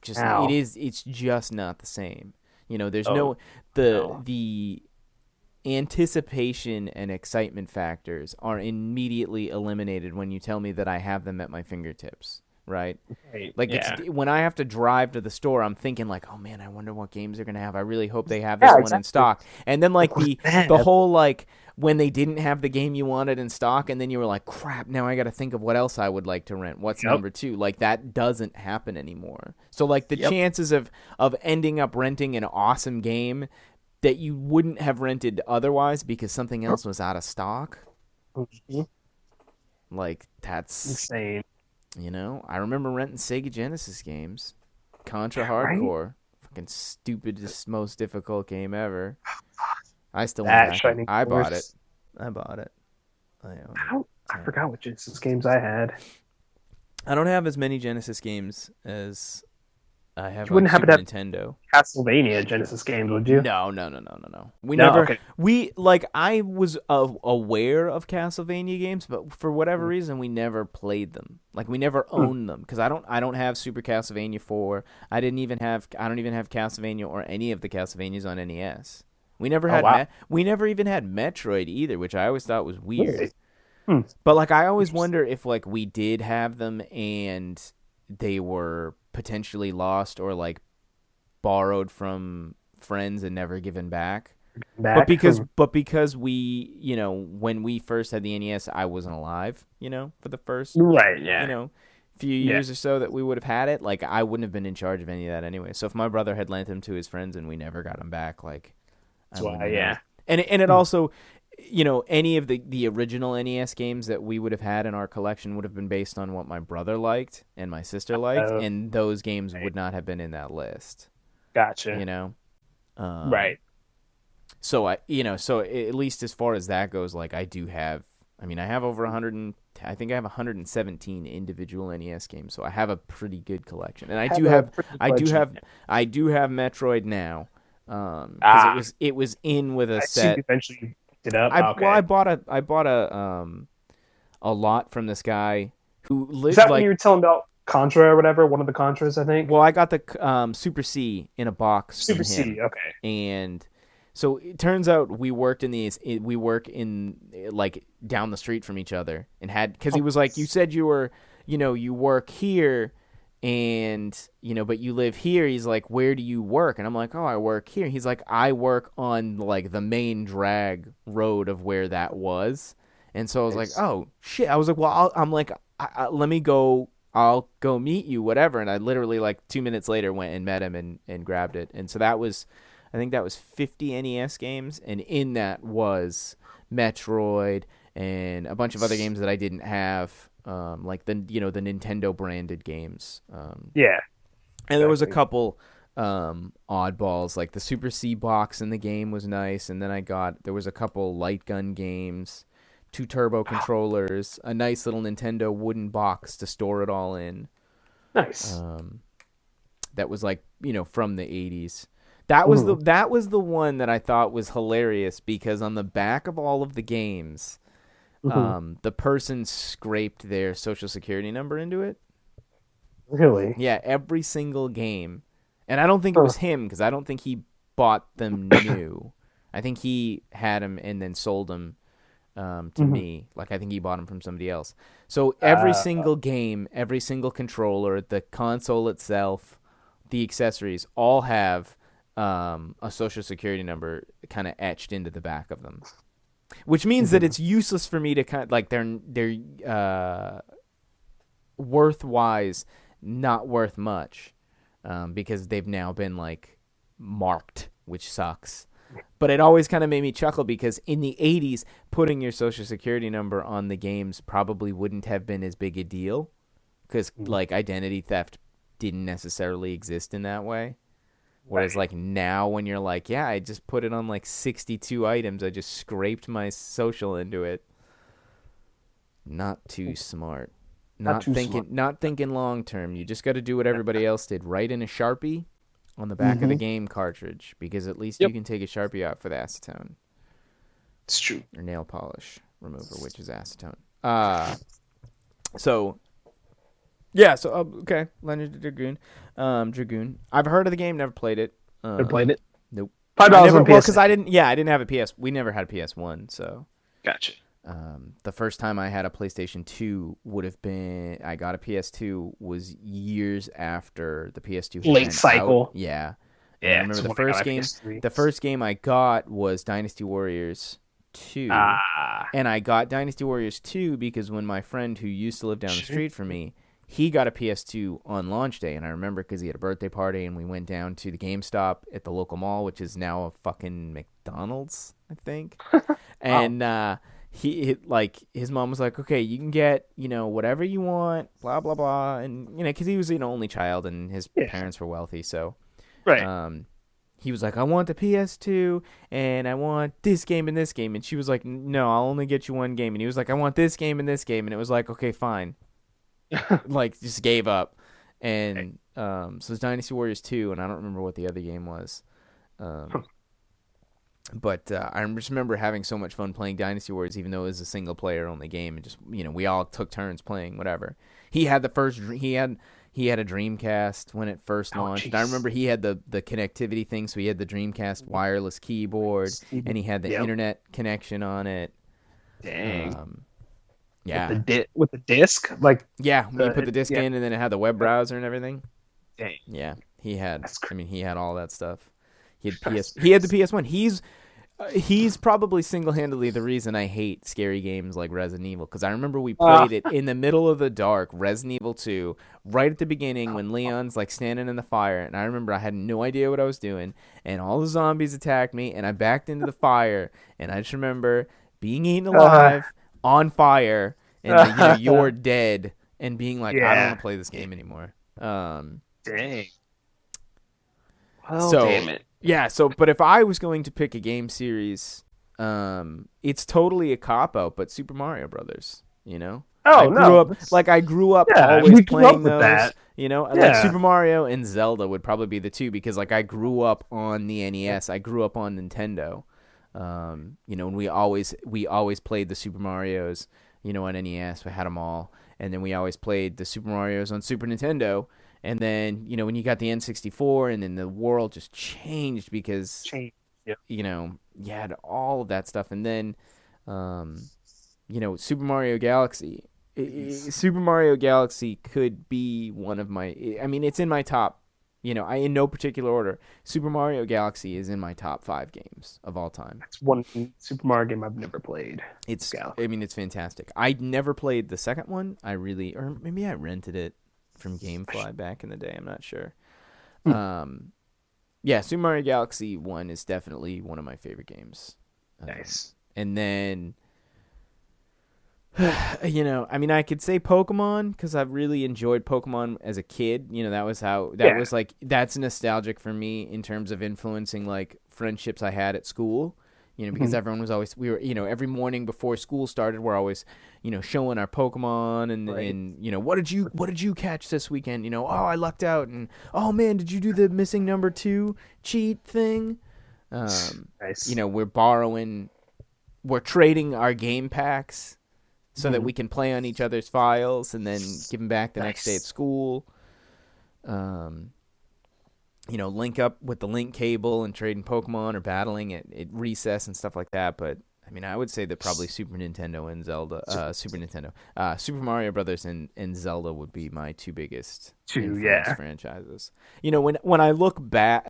just not the same. There's Oh, no the no. the anticipation and excitement factors are immediately eliminated when you tell me that I have them at my fingertips, right? Right. Like it's Yeah. when I have to drive to the store, I'm thinking like, oh man, I wonder what games they're gonna have. I really hope they have this Yeah, one in exactly. stock. And then like Like, what's the that? whole like when they didn't have the game you wanted in stock, and then you were like, crap, now I got to think of what else I would like to rent. What's Yep. number two? Like that doesn't happen anymore. So like the Yep. chances of ending up renting an awesome game that you wouldn't have rented otherwise because something else was out of stock, Mhm. like that's Insane. I remember renting Sega Genesis games. Contra Right? Hardcore. Fucking stupidest, most difficult game ever. I still went That back and Shining I bought it. Force. I bought it. I own I it. don't. I forgot what Genesis games I had. I don't have as many Genesis games as I have You like wouldn't happen Super to have Nintendo. Castlevania Genesis games, would you? No, no, no, no, no, no. No. Okay. I was aware of Castlevania games, but for whatever reason, we never played them. Like we never Hmm. owned them because I don't have Super Castlevania 4. I don't even have Castlevania or any of the Castlevanias on NES. Oh wow. We never even had Metroid either, which I always thought was weird. Really? Hmm. But like I always Interesting. wonder if like we did have them and they were potentially lost or like borrowed from friends and never given back. Back. Hmm. But because we, when we first had the NES, I wasn't alive, for the first, Right. Yeah. few Yeah. years or so that we would have had it, like I wouldn't have been in charge of any of that anyway. So if my brother had lent him to his friends and we never got him back, like I That's why. wouldn't know. Yeah. And it Hmm. also, any of the original NES games that we would have had in our collection would have been based on what my brother liked and my sister liked, Oh, and those games right. would not have been in that list, Gotcha. you know. Um, Right. so so at least as far as that goes, like I do have. I mean, I have over 100. I think I have 117 individual NES games, so I have a pretty good collection. And Have a pretty I do collection. have, I do have Metroid now, because Ah, it was in with a I see. You set. eventually picked it up. I Okay. bought a lot from this guy who Is lived that when like. you were telling about Contra or whatever? One of the Contras, I think. Well, I got the Super C in a box from Super him, C. Okay. and so it turns out we work in like down the street from each other, and had because he Oh, was like, you said you were, you work here, and but you live here. He's like, where do you work? And I'm like, oh, I work here. He's like, I work on like the main drag road of where that was. And so I was like, nice. oh shit. I was like, well, I'm like, let me go. I'll go meet you, whatever. And I literally like 2 minutes later went and met him and grabbed it. And so I think that was 50 NES games, and in that was Metroid and a bunch of other games that I didn't have, like the Nintendo branded games. Yeah. And there was a Exactly. couple oddballs, like the Super C box in the game was nice, and then there was a couple light gun games, two turbo controllers, a nice little Nintendo wooden box to store it all in. Nice. Um, that was like from the 80s. Mhm. That was the one that I thought was hilarious because on the back of all of the games, Mhm. the person scraped their social security number into it. Really? Yeah, every single game, And I don't think it was him because I don't think he bought them new. I think he had them and then sold them to me. Like, I think he bought them from somebody else. So every single game, every single controller, the console itself, the accessories, all have a social security number kind of etched into the back of them. Which means that it's useless for me to kind of, like, they're worth-wise not worth much because they've now been, like, marked, which sucks. But it always kind of made me chuckle because in the 80s, putting your social security number on the games probably wouldn't have been as big a deal because, like, identity theft didn't necessarily exist in that way. Whereas, like, now when you're like, yeah, I just put it on, like, 62 items. I just scraped my social into it. Not too smart. Not thinking long term. You just got to do what everybody else did. Write in a Sharpie on the back of the game cartridge because at least you can take a Sharpie out for the acetone. It's true. Or nail polish remover, which is acetone. Okay. Legend of Dragoon. Dragoon. I've heard of the game, never played it. Never played it? Nope. $5 on PS. Well, because I didn't have a PS. We never had a PS1, so. Gotcha. The first time I had a PlayStation 2 would have been I got a PS2 was years after the PS2 had late been cycle. Out. Yeah. Yeah. I remember the first game I got was Dynasty Warriors 2. And I got Dynasty Warriors 2 because when my friend who used to live down the street from me, he got a PS2 on launch day, and I remember because he had a birthday party, and we went down to the GameStop at the local mall, which is now a fucking McDonald's, I think. And he like his mom was like, okay, you can get whatever you want, blah blah blah, and because he was an only child and his parents were wealthy, so he was like, I want the PS2 and I want this game and this game, and she was like, no, I'll only get you one game, and he was like, I want this game and this game, and it was like, okay, fine. Like, just gave up. And so it's Dynasty Warriors 2, and I don't remember what the other game was. But I just remember having so much fun playing Dynasty Warriors, even though it was a single player only game, and just we all took turns playing whatever. He had a Dreamcast when it first launched. And I remember he had the connectivity thing, so he had the Dreamcast wireless keyboard, and he had the internet connection on it. Dang. Yeah. With the disc, like you put the disc in, and then it had the web browser and everything. Dang. Yeah, he had. He had all that stuff. He had the PS1. He's probably single-handedly the reason I hate scary games like Resident Evil, because I remember we played it in the middle of the dark, Resident Evil 2, right at the beginning when Leon's like standing in the fire, and I remember I had no idea what I was doing, and all the zombies attacked me, and I backed into the fire, and I just remember being eaten alive on fire, and you're dead, and being like, I don't want to play this game anymore. Dang. Well, damn it. Yeah, but if I was going to pick a game series, it's totally a cop-out, but Super Mario Brothers, I grew up always playing those, that. Like Super Mario and Zelda would probably be the two, because like I grew up on the NES, I grew up on Nintendo, and we always played the Super Marios, on NES, we had them all, and then we always played the Super Marios on Super Nintendo. And then, when you got the N64, and then the world just changed because, you had all of that stuff. And then, Super Mario Galaxy. Super Mario Galaxy could be one of my... it's in my top, in no particular order. Super Mario Galaxy is in my top 5 games of all time. That's one Super Mario game I've never played. It's fantastic. I never played the second one. Or maybe I rented it from GameFly back in the day. I'm not sure. Super Mario Galaxy 1 is definitely one of my favorite games. Nice. And then, I could say Pokemon, because I've really enjoyed Pokemon as a kid. That's nostalgic for me in terms of influencing, like, friendships I had at school. Because everyone was always, every morning before school started, we're always, showing our Pokemon and what did you catch this weekend? Oh, I lucked out, and oh man, did you do the missing number 2 cheat thing? Nice. We're trading our game packs so that we can play on each other's files and then give them back the next day at school. link up with the link cable and trading Pokemon or battling at recess and stuff like that. But I mean, I would say that probably Super Nintendo and Zelda, Super Mario Brothers and Zelda would be my two biggest Two, influence yeah. franchises. When I look back,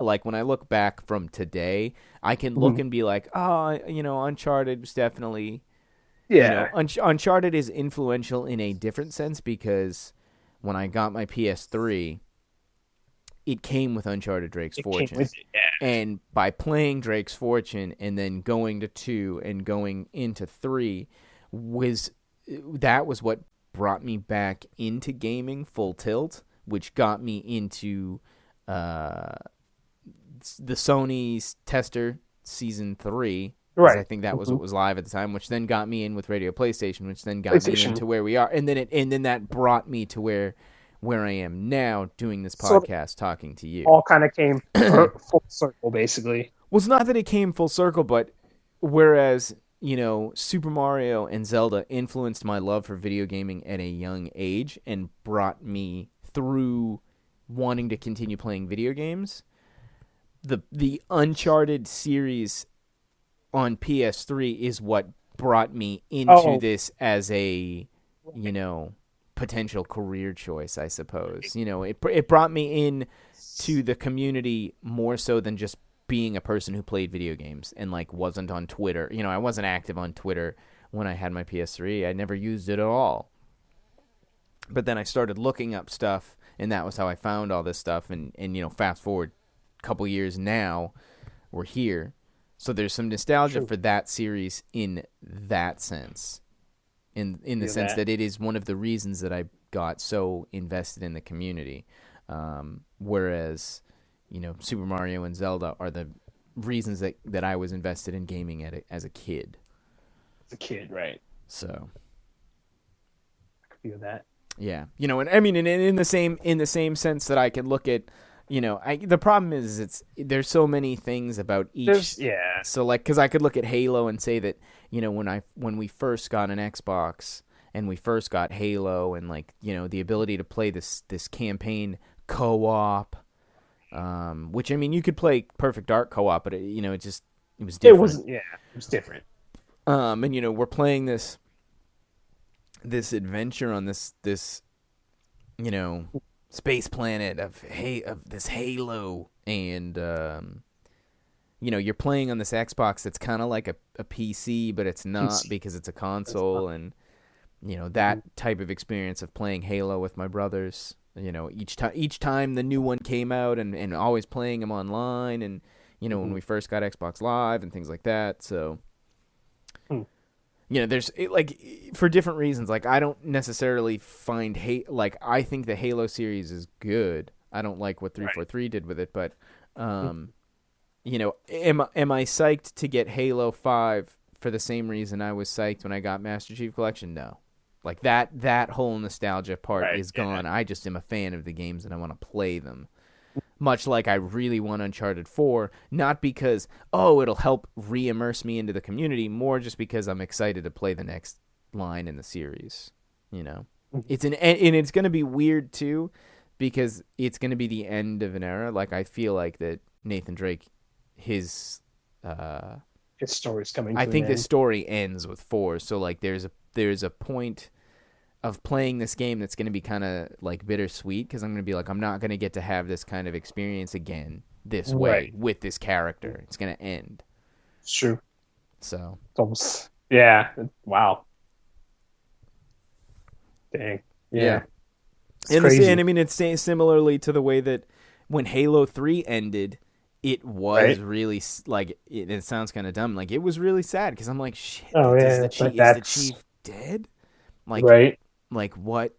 from today, I can look Mhm. and be like, oh, Uncharted was definitely, Yeah. Uncharted is influential in a different sense because when I got my PS3, it came with Uncharted Drake's It came Fortune. with it. Yeah. And by playing Drake's Fortune and then going to 2 and going into 3 was what brought me back into gaming full tilt, which got me into uh, the Sony's Tester Season 3 because I Right. think that was Mm-hmm. what was live at the time, which then got me in with Radio PlayStation, which then got me PlayStation. into where we are, and then that brought me to where I am now doing this So podcast talking to you. all kind of came full circle, basically. Well, it's not that it came full circle, but whereas, Super Mario and Zelda influenced my love for video gaming at a young age and brought me through wanting to continue playing video games, the Uncharted series on PS3 is what brought me into Oh, this as a, you know, potential career choice, I suppose. It brought me in to the community more so than just being a person who played video games and like wasn't on Twitter. I wasn't active on Twitter when I had my PS3. I never used it at all. But then I started looking up stuff, and that was how I found all this stuff. And fast forward a couple years now, we're here. So there's some nostalgia true. for that series in that sense. In the Feel sense that. that it is one of the reasons that I got so invested in the community. Whereas, Super Mario and Zelda are the reasons that I was invested in gaming as a kid. As a kid, right? So I could feel that. yeah, and I mean, in the same sense that I can look at, the problem is there's so many things about each. Yeah. So like, because I could look at Halo and say that when we first got an Xbox and we first got Halo and like the ability to play this campaign co-op, which I mean you could play Perfect Dark co-op, but it was It different. wasn't. Yeah, it was different. And we're playing this adventure on this space planet of this Halo, and you're playing on this Xbox that's kind of like a PC, but it's not because it's a console, and that type of experience of playing Halo with my brothers. Each time the new one came out, and always playing them online, and when we first got Xbox Live and things like that. So there's for different reasons. Like I don't necessarily find I think the Halo series is good. I don't like what 343 did with it, but am I psyched to get Halo 5 for the same reason I was psyched when I got Master Chief Collection? No. Like that whole nostalgia part is gone. I just am a fan of the games and I want to play them. Much like I really want Uncharted 4, not because, it'll help re-immerse me into the community, more just because I'm excited to play the next line in the series. It's and it's going to be weird too, because it's going to be the end of an era. Like I feel like that Nathan Drake, his story's coming. I to think an this end. story ends with 4. So like there's a point of playing this game that's going to be kind of like bittersweet, because I'm going to be like, I'm not going to get to have this kind of experience again this way with this character. It's going to end. It's true. So It's almost. Yeah. Wow. Dang. Yeah. It's crazy. And I mean, it's similarly to the way that when Halo 3 ended, it was really like it sounds kind of dumb. Like it was really sad because I'm like, shit. Oh Is yeah. the chief dead? Like Right. like what?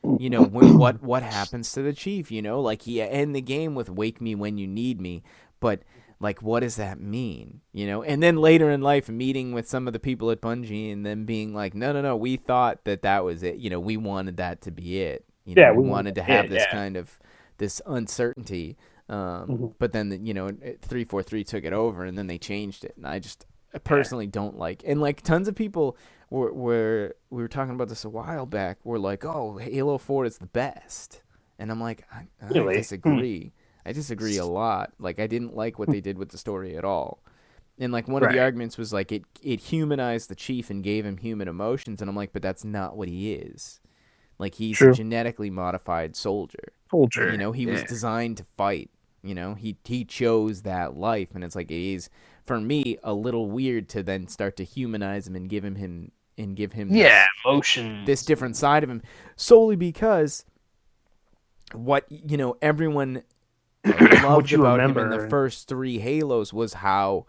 What happens to the chief? Like he end the game with "Wake me when you need me," but like, what does that mean? And then later in life, meeting with some of the people at Bungie and them being like, no, we thought that was it. We wanted that to be it. Yeah. We wanted to have this Yeah. kind of this uncertainty. But then 343 took it over, and then they changed it, and I personally don't like. And like tons of people we were talking about this a while back. We're like, oh, Halo 4 is the best, and I'm like, I Really? disagree. I disagree a lot. Like, I didn't like what they did with the story at all. And, like, one of Right. the arguments was, like, it humanized the Chief and gave him human emotions. And I'm like, but that's not what he is. Like, he's a True. genetically modified soldier. Soldier. You know, he was designed to fight. You know, he chose that life. And it's like, it is, for me, a little weird to then start to humanize him and give him emotion. this different side of him, solely because what, you know, everyone loved about him in the first 3 Halos was how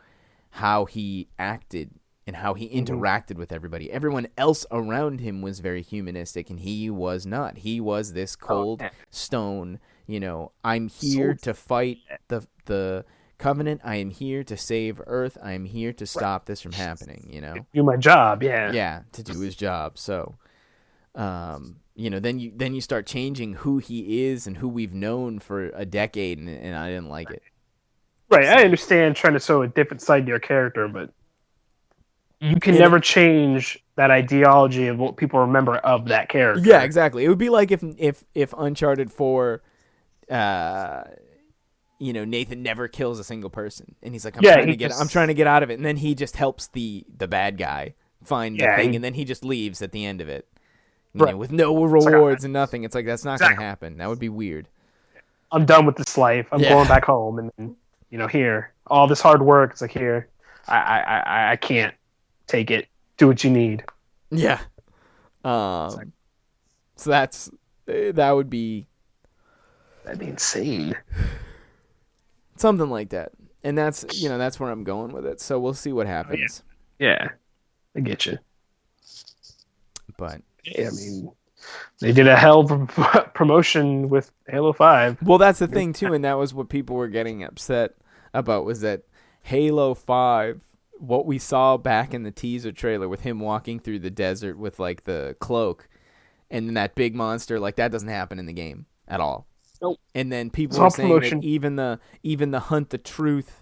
he acted and how he interacted with everybody. Everyone else around him was very humanistic, and he was not. He was this cold stone, you know, I'm here to fight the Covenant. I am here to save Earth. I am here to stop this from happening, you know? Do my job, yeah. Yeah, to do his job. So, you know, then you start changing who he is and who we've known for a decade, and I didn't like it. Right, I understand trying to show a different side to your character, but you can never change that ideology of what people remember of that character. Yeah, exactly. It would be like if Uncharted 4, you know, Nathan never kills a single person, and he's like, I'm trying to get out of it, and then he just helps the bad guy find the thing, and then he just leaves at the end of it, you know, with no rewards and nothing. It's like, that's not going to happen. That would be weird. I'm done with this life. I'm going back home, and then, you know, here, all this hard work. It's like, here, I can't take it. Do what you need. Yeah. So that'd be insane. Something like that. And that's, you know, that's where I'm going with it. So we'll see what happens. Yeah. I get you. But I mean, they did a hell of a promotion with Halo 5. Well, that's the thing too, and that was what people were getting upset about, was that Halo 5, what we saw back in the teaser trailer with him walking through the desert with like the cloak and then that big monster, like, that doesn't happen in the game at all. Nope. And then people were saying that even the Hunt the Truth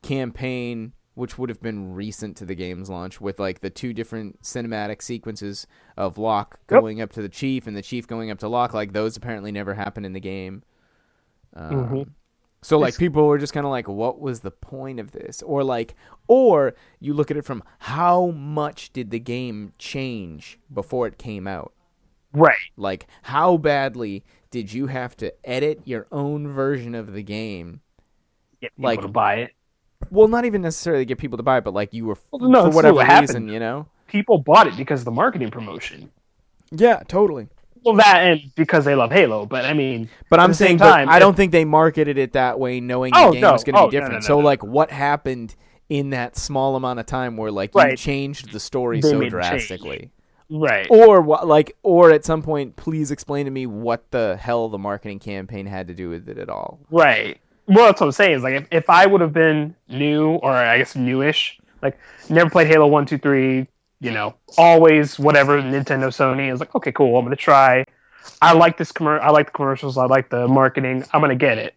campaign, which would have been recent to the game's launch, with like the 2 different cinematic sequences of Locke going up to the Chief and the Chief going up to Locke, like, those apparently never happened in the game. So like, people were just kind of like, what was the point of this? Or you look at it from, how much did the game change before it came out? Right. Like, how badly did you have to edit your own version of the game? Get people to buy it. Well, not even necessarily get people to buy it, but like, you were, for whatever reason, you know? People bought it because of the marketing promotion. Yeah, totally. Well, that, and because they love Halo, but I mean... But I'm saying, I don't think they marketed it that way, knowing the game was going to be different. So, like, what happened in that small amount of time where, like, you changed the story so drastically? Right. Or at some point, please explain to me what the hell the marketing campaign had to do with it at all. Right. Well, that's what I'm saying. Is like, if I would have been new, or I guess newish, like, never played Halo 1, 2, 3, you know, always whatever, Nintendo, Sony, I was like, okay, cool, I'm going to try. I like this I like the commercials, I like the marketing, I'm going to get it.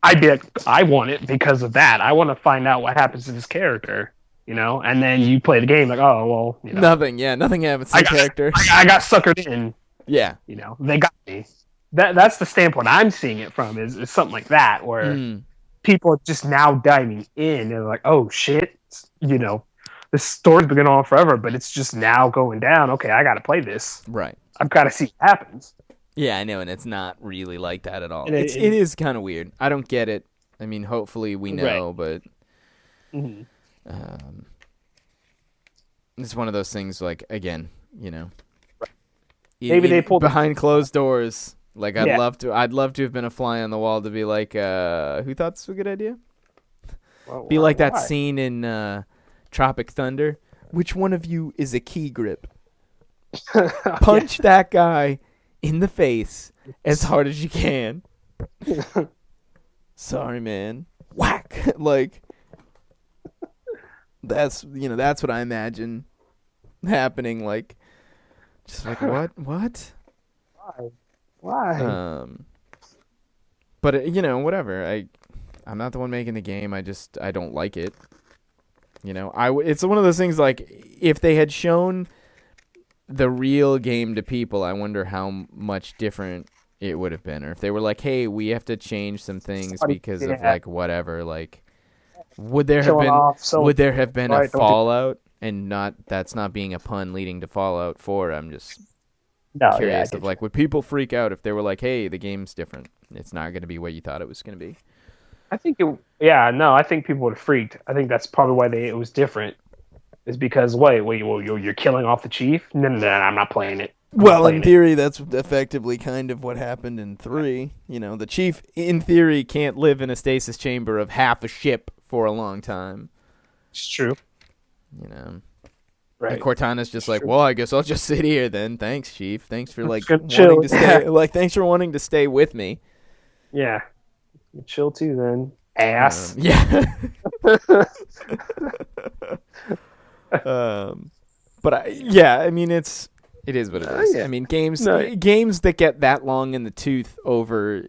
I'd be like, I want it because of that. I want to find out what happens to this character. You know, and then you play the game like, oh, well, you know. Nothing happens to the character. I got suckered in. Yeah. You know, they got me. That's the standpoint I'm seeing it from, is something like that, where people are just now diving in and like, oh, shit, you know, this story's been going on forever, but it's just now going down. Okay, I got to play this. Right. I've got to see what happens. Yeah, I know, and it's not really like that at all. It is kind of weird. I don't get it. I mean, hopefully we know, but... it's one of those things, like, again, you know, maybe they pulled behind closed doors. Like, I'd love to have been a fly on the wall to be like, who thought this was a good idea? Well, be like that scene in Tropic Thunder. Which one of you is a key grip? Punch that guy in the face as hard as you can. Sorry, man. Whack. Like, that's what I imagine happening. Like, just like, what? Why? But you know, whatever. I'm not the one making the game. I don't like it. You know, it's one of those things, like, if they had shown the real game to people, I wonder how much different It would have been. Or if they were like, hey, we have to change some things because of like whatever, like would there have Killing been off, so would there have been a right, don't do- fallout, and not that's not being a pun leading to Fallout 4. I'm just No, yeah, I curious get of like, would people freak out if they were like, hey, the game's different. It's not going to be what you thought it was going to be. I think I think people would have freaked. I think that's probably why it was different. Is because you're killing off the chief? No, I'm not playing it. Well, in theory, that's effectively kind of what happened in 3. You know, the chief, in theory, can't live in a stasis chamber of half a ship for a long time. It's true. You know. Right. And Cortana's just It's like, true. well, I guess I'll just sit here then. Thanks, chief. Thanks for like Chill. wanting to stay. Like, thanks for wanting to stay with me. Yeah. You chill too then. Ass. Yeah. But I mean, it is what it is. Yeah. I mean, games that get that long in the tooth over,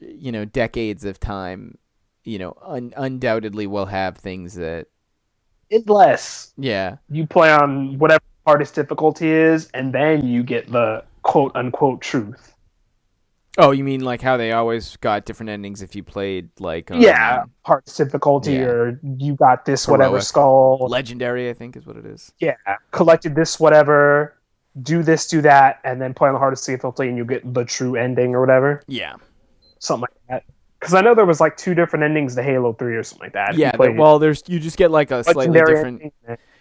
decades of time, undoubtedly will have things that. Unless Yeah. you play on whatever hardest difficulty is, and then you get the quote unquote truth. Oh, you mean like how they always got different endings if you played like hardest difficulty, yeah. or you got this Heroic. whatever skull. Legendary, I think is what it is. Yeah, collected this whatever, do this, do that, and then play on the hardest difficulty, and you get the true ending or whatever. Yeah. Something like that. Because I know there was like 2 different endings to Halo 3 or something like that. Yeah, you just get like a slightly different.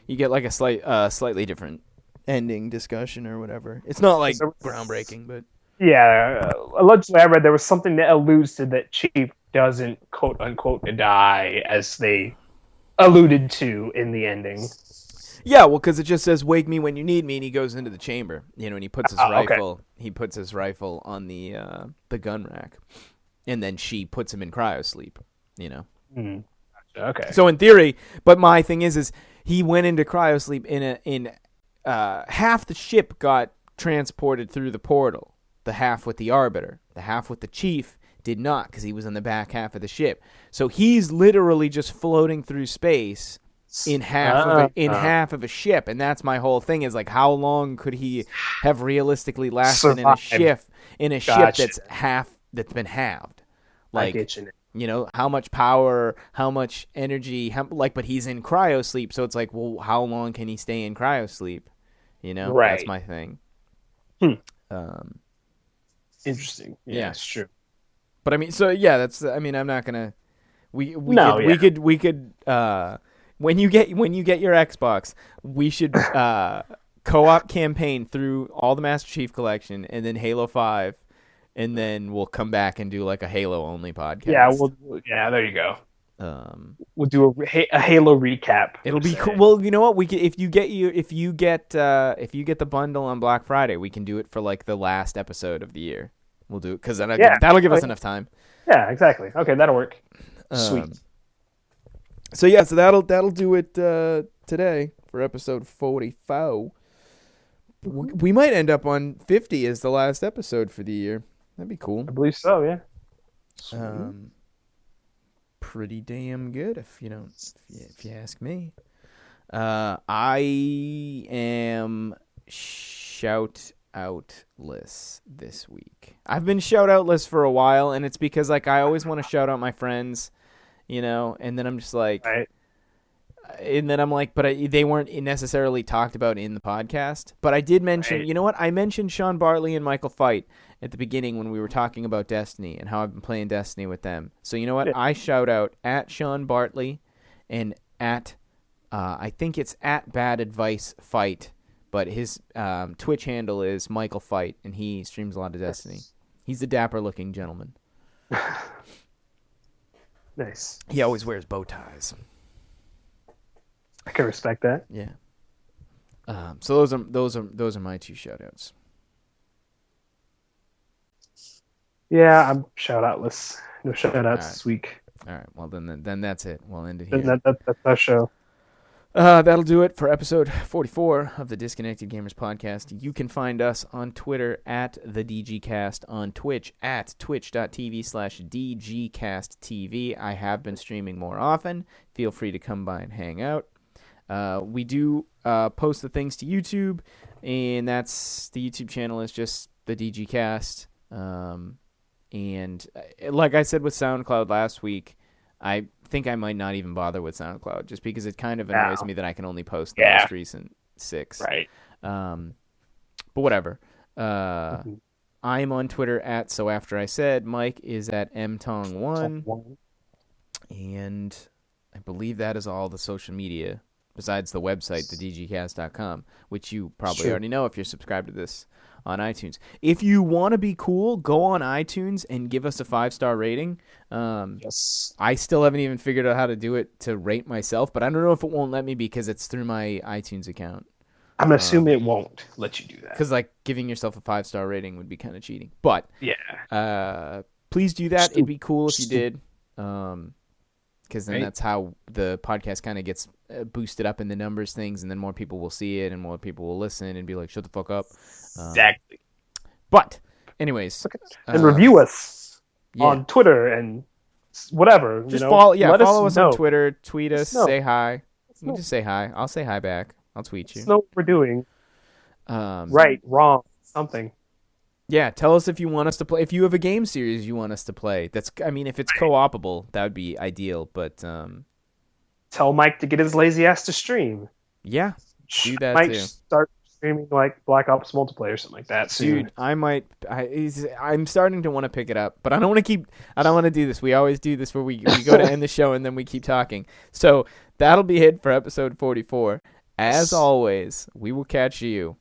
You get like a slightly different ending discussion or whatever. It's not like groundbreaking, but yeah, allegedly I read there was something that alludes to that Chief doesn't quote unquote die, as they alluded to in the ending. Yeah, well, because it just says "Wake me when you need me," and he goes into the chamber. And he puts his rifle. Okay. He puts his rifle on the gun rack, and then she puts him in cryosleep. Okay. So in theory, but my thing is he went into cryosleep in half the ship got transported through the portal. The half with the Arbiter, the half with the Chief did not, because he was in the back half of the ship. So he's literally just floating through space in half of a ship, and that's my whole thing. Is like, how long could he have realistically lasted in a ship that's been halved? Like, I get you. How much power, how much energy, but he's in cryosleep, so it's like, well, how long can he stay in cryosleep? Right. That's my thing. Interesting. Yeah, it's true. But I mean, so yeah, I'm not gonna. We could when you get your Xbox, we should co-op campaign through all the Master Chief Collection and then Halo 5, and then we'll come back and do like a Halo only podcast. Yeah, there you go. We'll do a Halo recap. It'll be cool. Well, you know what? We can, if you get the bundle on Black Friday, we can do it for like the last episode of the year. We'll do it because that'll give us enough time. Yeah, exactly. Okay, that'll work. Sweet. So that'll do it today for episode 44. We might end up on 50 as the last episode for the year. That'd be cool. I believe so. Yeah. Pretty damn good if you ask me. I am shout-outless this week. I've been shout-outless for a while, and it's because like I always want to shout out my friends, and then I'm just like, right. And then I'm like, but they weren't necessarily talked about in the podcast. But I did mention, right. You know what? I mentioned SeanBartley and MichaelFight at the beginning when we were talking about Destiny and how I've been playing Destiny with them. So you know what? Yeah. I shout out at SeanBartley and at, I think it's at Bad Advice Fight, but his Twitch handle is MichaelFight, and he streams a lot of Destiny. He's a dapper-looking gentleman. Nice. He always wears bow ties. I can respect that. Yeah. So those are my 2 shoutouts. Yeah, I'm shout-outless. No shout-outs this week. All right. Well, then that's it. We'll end it here. That's our show. That'll do it for episode 44 of the Disconnected Gamers podcast. You can find us on Twitter at the DGCast, on Twitch at twitch.tv/DGCastTV. I have been streaming more often. Feel free to come by and hang out. We do post the things to YouTube, and that's the YouTube channel is just the DGCast. And like I said with SoundCloud last week, I think I might not even bother with SoundCloud just because it kind of annoys me that I can only post the most recent 6. Right. But whatever. I'm on Twitter at SoAfterISaid. Mike is at mtong1. And I believe that is all the social media besides the website, thedgcast.com, which you probably already know if you're subscribed to this on iTunes. If you want to be cool, go on iTunes and give us a 5-star rating. Yes. I still haven't even figured out how to do it to rate myself, but I don't know if it won't let me because it's through my iTunes account. I'm going to assume it won't let you do that. Because like giving yourself a 5-star rating would be kind of cheating. But please do that. It'd be cool if you did. Because then that's how the podcast kind of gets boosted up in the numbers things, and then more people will see it, and more people will listen and be like, shut the fuck up. Exactly. But, anyways. And review us on Twitter and whatever. Just follow us on Twitter, tweet us, say hi. You just say hi. I'll say hi back. I'll tweet you. Let us know what we're doing. Right, wrong, something. Yeah, tell us if you want us to play. If you have a game series you want us to play, if it's co-opable, that would be ideal. But tell Mike to get his lazy ass to stream. Yeah, do that Mike too. Start streaming like Black Ops multiplayer or something like that soon. Dude, I'm starting to want to pick it up, but I don't want to do this. We always do this where we go to end the show and then we keep talking. So that'll be it for episode 44. As always, we will catch you